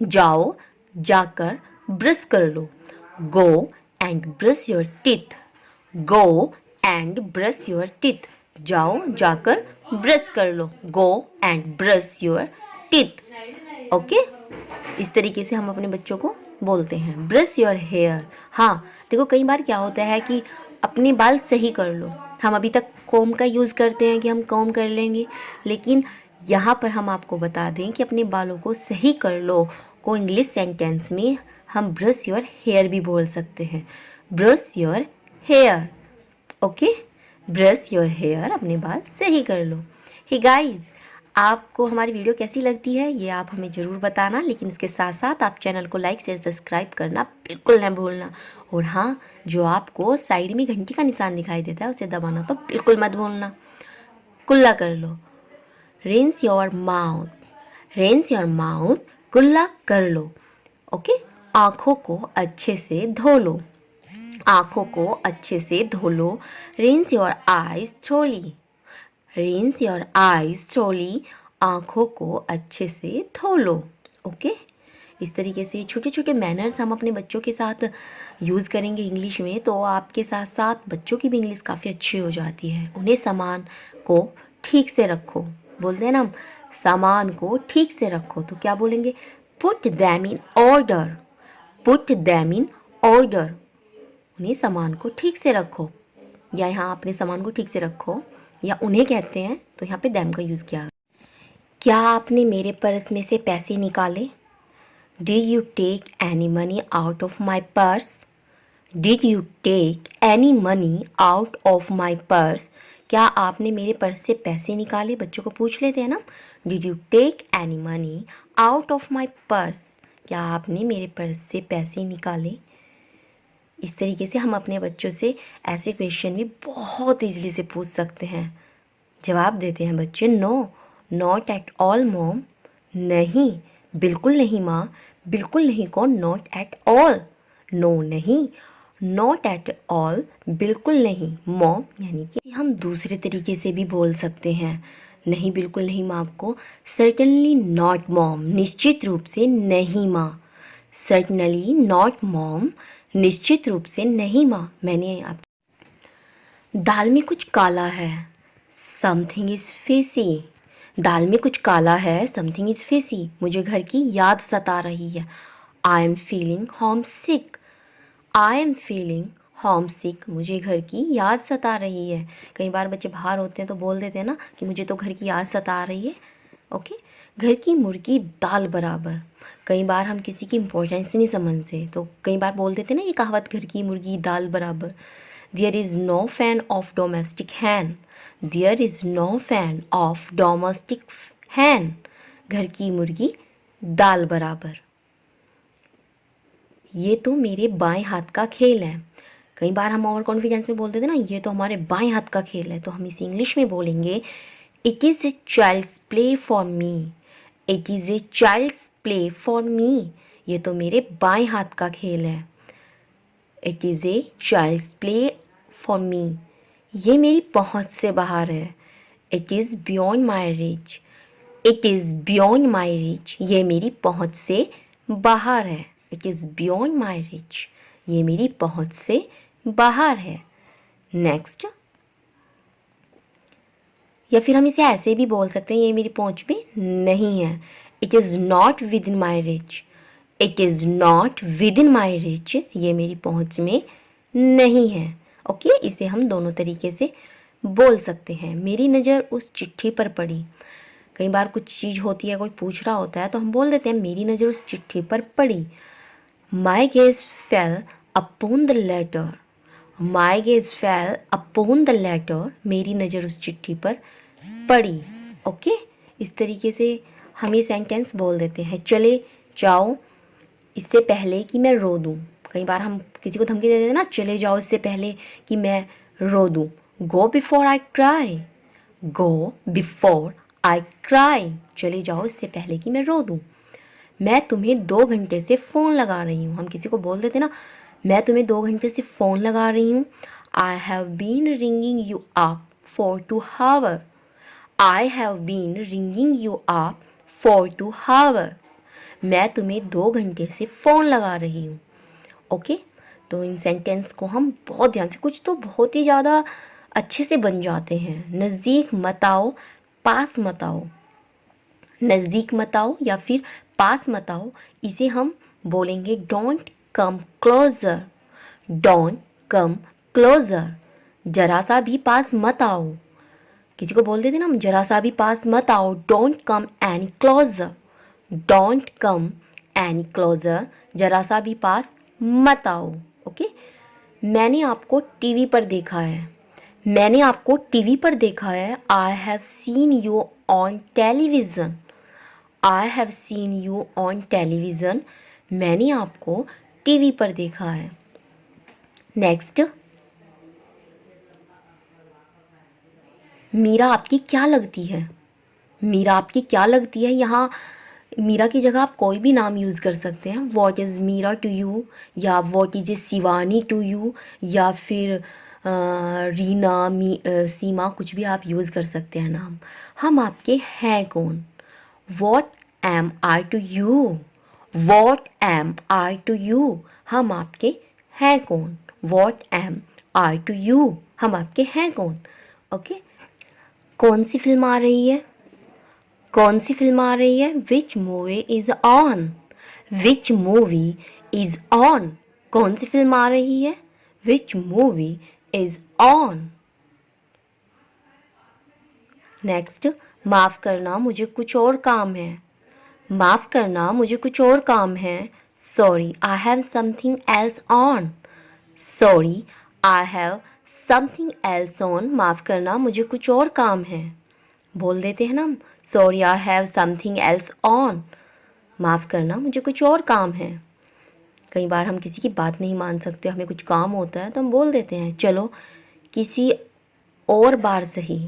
जाओ जाकर ब्रश कर लो। Go and brush your teeth. Go and brush your teeth, जाओ जाकर ब्रश कर लो। Go and brush your teeth. Okay, इस तरीके से हम अपने बच्चों को बोलते हैं। Brush your hair. हाँ देखो, कई बार क्या होता है कि अपने बाल सही कर लो। हम अभी तक कॉम का यूज़ करते हैं कि हम कॉम कर लेंगे, लेकिन यहाँ पर हम आपको बता दें कि अपने बालों को सही कर लो को इंग्लिश सेंटेंस में हम ब्रश योर हेयर भी बोल सकते हैं। Brush your hair. Okay, brush your hair, अपने बाल सही कर लो। हे गाइस, आपको हमारी वीडियो कैसी लगती है ये आप हमें ज़रूर बताना, लेकिन इसके साथ साथ आप चैनल को लाइक शेयर सब्सक्राइब करना बिल्कुल न भूलना। और हाँ, जो आपको साइड में घंटी का निशान दिखाई देता है उसे दबाना तो बिल्कुल मत भूलना। कुल्ला कर लो। Rinse your mouth, rinse your mouth, कुल्ला कर लो। ओके, आँखों को अच्छे से धो लो, आँखों को अच्छे से धो लो। Rinse your eyes thoroughly, rinse your eyes thoroughly, आँखों को अच्छे से धो लो। ओके, इस तरीके से छोटे छोटे मैनर्स हम अपने बच्चों के साथ यूज़ करेंगे इंग्लिश में, तो आपके साथ साथ बच्चों की भी इंग्लिश काफ़ी अच्छी हो जाती है। उन्हें सामान को ठीक से रखो, बोलते हैं ना हम, सामान को ठीक से रखो, तो क्या बोलेंगे? Put them in order, put them in order, उन्हें सामान को ठीक से रखो, या यहाँ अपने सामान को ठीक से रखो, या उन्हें कहते हैं तो यहाँ पे दैम का यूज़ किया। क्या आपने मेरे पर्स में से पैसे निकाले? Did you take any money out of my purse? Did you take any money out of my purse? क्या आपने मेरे पर्स से पैसे निकाले? बच्चों को पूछ लेते हैं ना, Did you take any money out of my purse? क्या आपने मेरे पर्स से पैसे निकाले? इस तरीके से हम अपने बच्चों से ऐसे क्वेश्चन भी बहुत ईजिली से पूछ सकते हैं। जवाब देते हैं बच्चे, no, not at all mom, नहीं, बिल्कुल नहीं माँ, बिल्कुल नहीं कौन? नॉट एट ऑल, नो नहीं, नॉट एट ऑल, बिल्कुल नहीं, मॉम, यानी कि हम दूसरे तरीके से भी बोल सकते हैं। नहीं, बिल्कुल नहीं माँ को सर्टनली नॉट मॉम, निश्चित रूप से नहीं माँ, सर्टनली नॉट मॉम, निश्चित रूप से नहीं माँ। मैंने आप दाल में कुछ काला है, समथिंग इज़ फिशी, दाल में कुछ काला है, समथिंग इज़ फिशी, मुझे घर की याद सता रही है। I am feeling homesick, I am feeling homesick, मुझे घर की याद सता रही है। कई बार बच्चे बाहर होते हैं तो बोल देते हैं ना कि मुझे तो घर की याद सता रही है। ओके, घर की मुर्गी दाल बराबर, कई बार हम किसी की इम्पोर्टेंस नहीं समझते तो कई बार बोल देते हैं ना ये कहावत, घर की मुर्गी दाल बराबर। There is no fan of domestic hen, there is no fan of domestic hen, घर की मुर्गी दाल बराबर। ये तो मेरे बाएं हाथ का खेल है, कई बार हम ओवर कॉन्फिडेंस में बोल देते हैं ना ये तो हमारे बाएं हाथ का खेल है, तो हम इसे इंग्लिश में बोलेंगे, it is a child's play for me, it is a child's play for me, ये तो मेरे बाएं हाथ का खेल है। It is a child's play for me, ये मेरी पहुंच से बाहर है। It is beyond my reach, it is beyond my reach, ये मेरी पहुंच से बाहर है। It is beyond my reach, ये मेरी पहुंच से बाहर है। नेक्स्ट, या फिर हम इसे ऐसे भी बोल सकते हैं, ये मेरी पहुंच में नहीं है। It is not with in my reach, it is not with in my reach, ये मेरी पहुंच में नहीं है। ओके, इसे हम दोनों तरीके से बोल सकते हैं। मेरी नज़र उस चिट्ठी पर पड़ी, कई बार कुछ चीज़ होती है, कोई पूछ रहा होता है तो हम बोल देते हैं मेरी नज़र उस चिट्ठी पर पड़ी। My gaze fell upon the letter, my gaze fell upon the letter, मेरी नज़र उस चिट्ठी पर पड़ी। ओके, इस तरीके से हम ये सेंटेंस बोल देते हैं। चले जाओ इससे पहले कि मैं रो दूँ, कई बार हम किसी को धमकी दे देते हैं ना, चले जाओ इससे पहले कि मैं रो दूँ। Go before I cry, go before I cry, चले जाओ इससे पहले कि मैं रो दूँ। मैं तुम्हें 2 घंटे से फ़ोन लगा रही हूँ, हम किसी को बोल देते ना मैं तुम्हें 2 घंटे से फ़ोन लगा रही हूँ। I have been ringing you up for 2 hour, I have been ringing you up for 2 hours, मैं तुम्हें 2 घंटे से फ़ोन लगा रही हूँ। ओके, तो इन सेंटेंस को हम बहुत ध्यान से, कुछ तो बहुत ही ज़्यादा अच्छे से बन जाते हैं। नज़दीक मत आओ, पास मत आओ, नज़दीक मत आओ या फिर पास मत आओ, इसे हम बोलेंगे don't come closer, don't come closer, जरा सा भी पास मत आओ। किसी को बोल देते ना हम, जरा सा भी पास मत आओ, don't come any closer, don't come any closer, जरा सा भी पास मत आओ। ओके, मैंने आपको टीवी पर देखा है, मैंने आपको टीवी पर देखा है। I have seen you on television, I have seen you on television, मैंने आपको टीवी पर देखा है। नेक्स्ट, मीरा आपकी क्या लगती है, मीरा आपकी क्या लगती है? यहाँ मीरा की जगह आप कोई भी नाम यूज़ कर सकते हैं। What is Meera to you, या what is Shivani to you, या फिर रीना, सीमा, कुछ भी आप यूज़ कर सकते हैं नाम। हम आपके हैं कौन? What am I to you, what am I to you, हम आपके हैं कौन? What am I to you, हम आपके हैं कौन? ओके। कौन सी फिल्म आ रही है? कौन सी फिल्म आ रही है? Which movie is on, which movie is on, कौन सी फिल्म आ रही है? Which movie is on. Next, माफ़ करना मुझे कुछ और काम है, माफ़ करना मुझे कुछ और काम है। Sorry I have something else on, sorry I have something else on, माफ़ करना मुझे कुछ और काम है। बोल देते हैं ना हम, sorry I have something else on, माफ़ करना मुझे कुछ और काम है। कई बार हम किसी की बात नहीं मान सकते, हमें कुछ काम होता है तो हम बोल देते हैं चलो किसी और बार सही,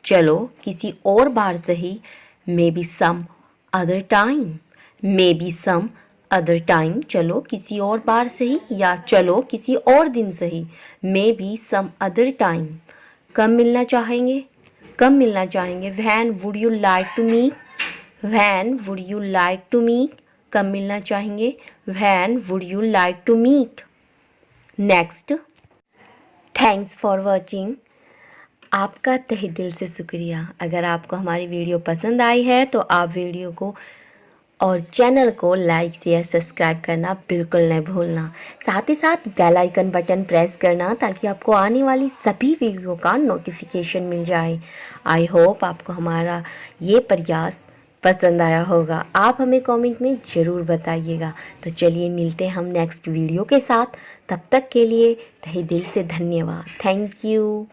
चलो किसी और बार सही, maybe some other time, maybe some other time, चलो किसी और बार सही, या चलो किसी और दिन सही, maybe some other time. कब मिलना चाहेंगे? कब मिलना चाहेंगे? When would you like to meet, when would you like to meet, कब मिलना चाहेंगे? When would you like to meet. Next, thanks for watching. आपका तहे दिल से शुक्रिया। अगर आपको हमारी वीडियो पसंद आई है तो आप वीडियो को और चैनल को लाइक, शेयर, सब्सक्राइब करना बिल्कुल नहीं भूलना। साथ ही साथ बेल आइकन बटन प्रेस करना ताकि आपको आने वाली सभी वीडियो का नोटिफिकेशन मिल जाए। आई होप आपको हमारा ये प्रयास पसंद आया होगा। आप हमें कमेंट में ज़रूर बताइएगा। तो चलिए मिलते हैं हम नेक्स्ट वीडियो के साथ। तब तक के लिए तहे दिल से धन्यवाद। Thank you.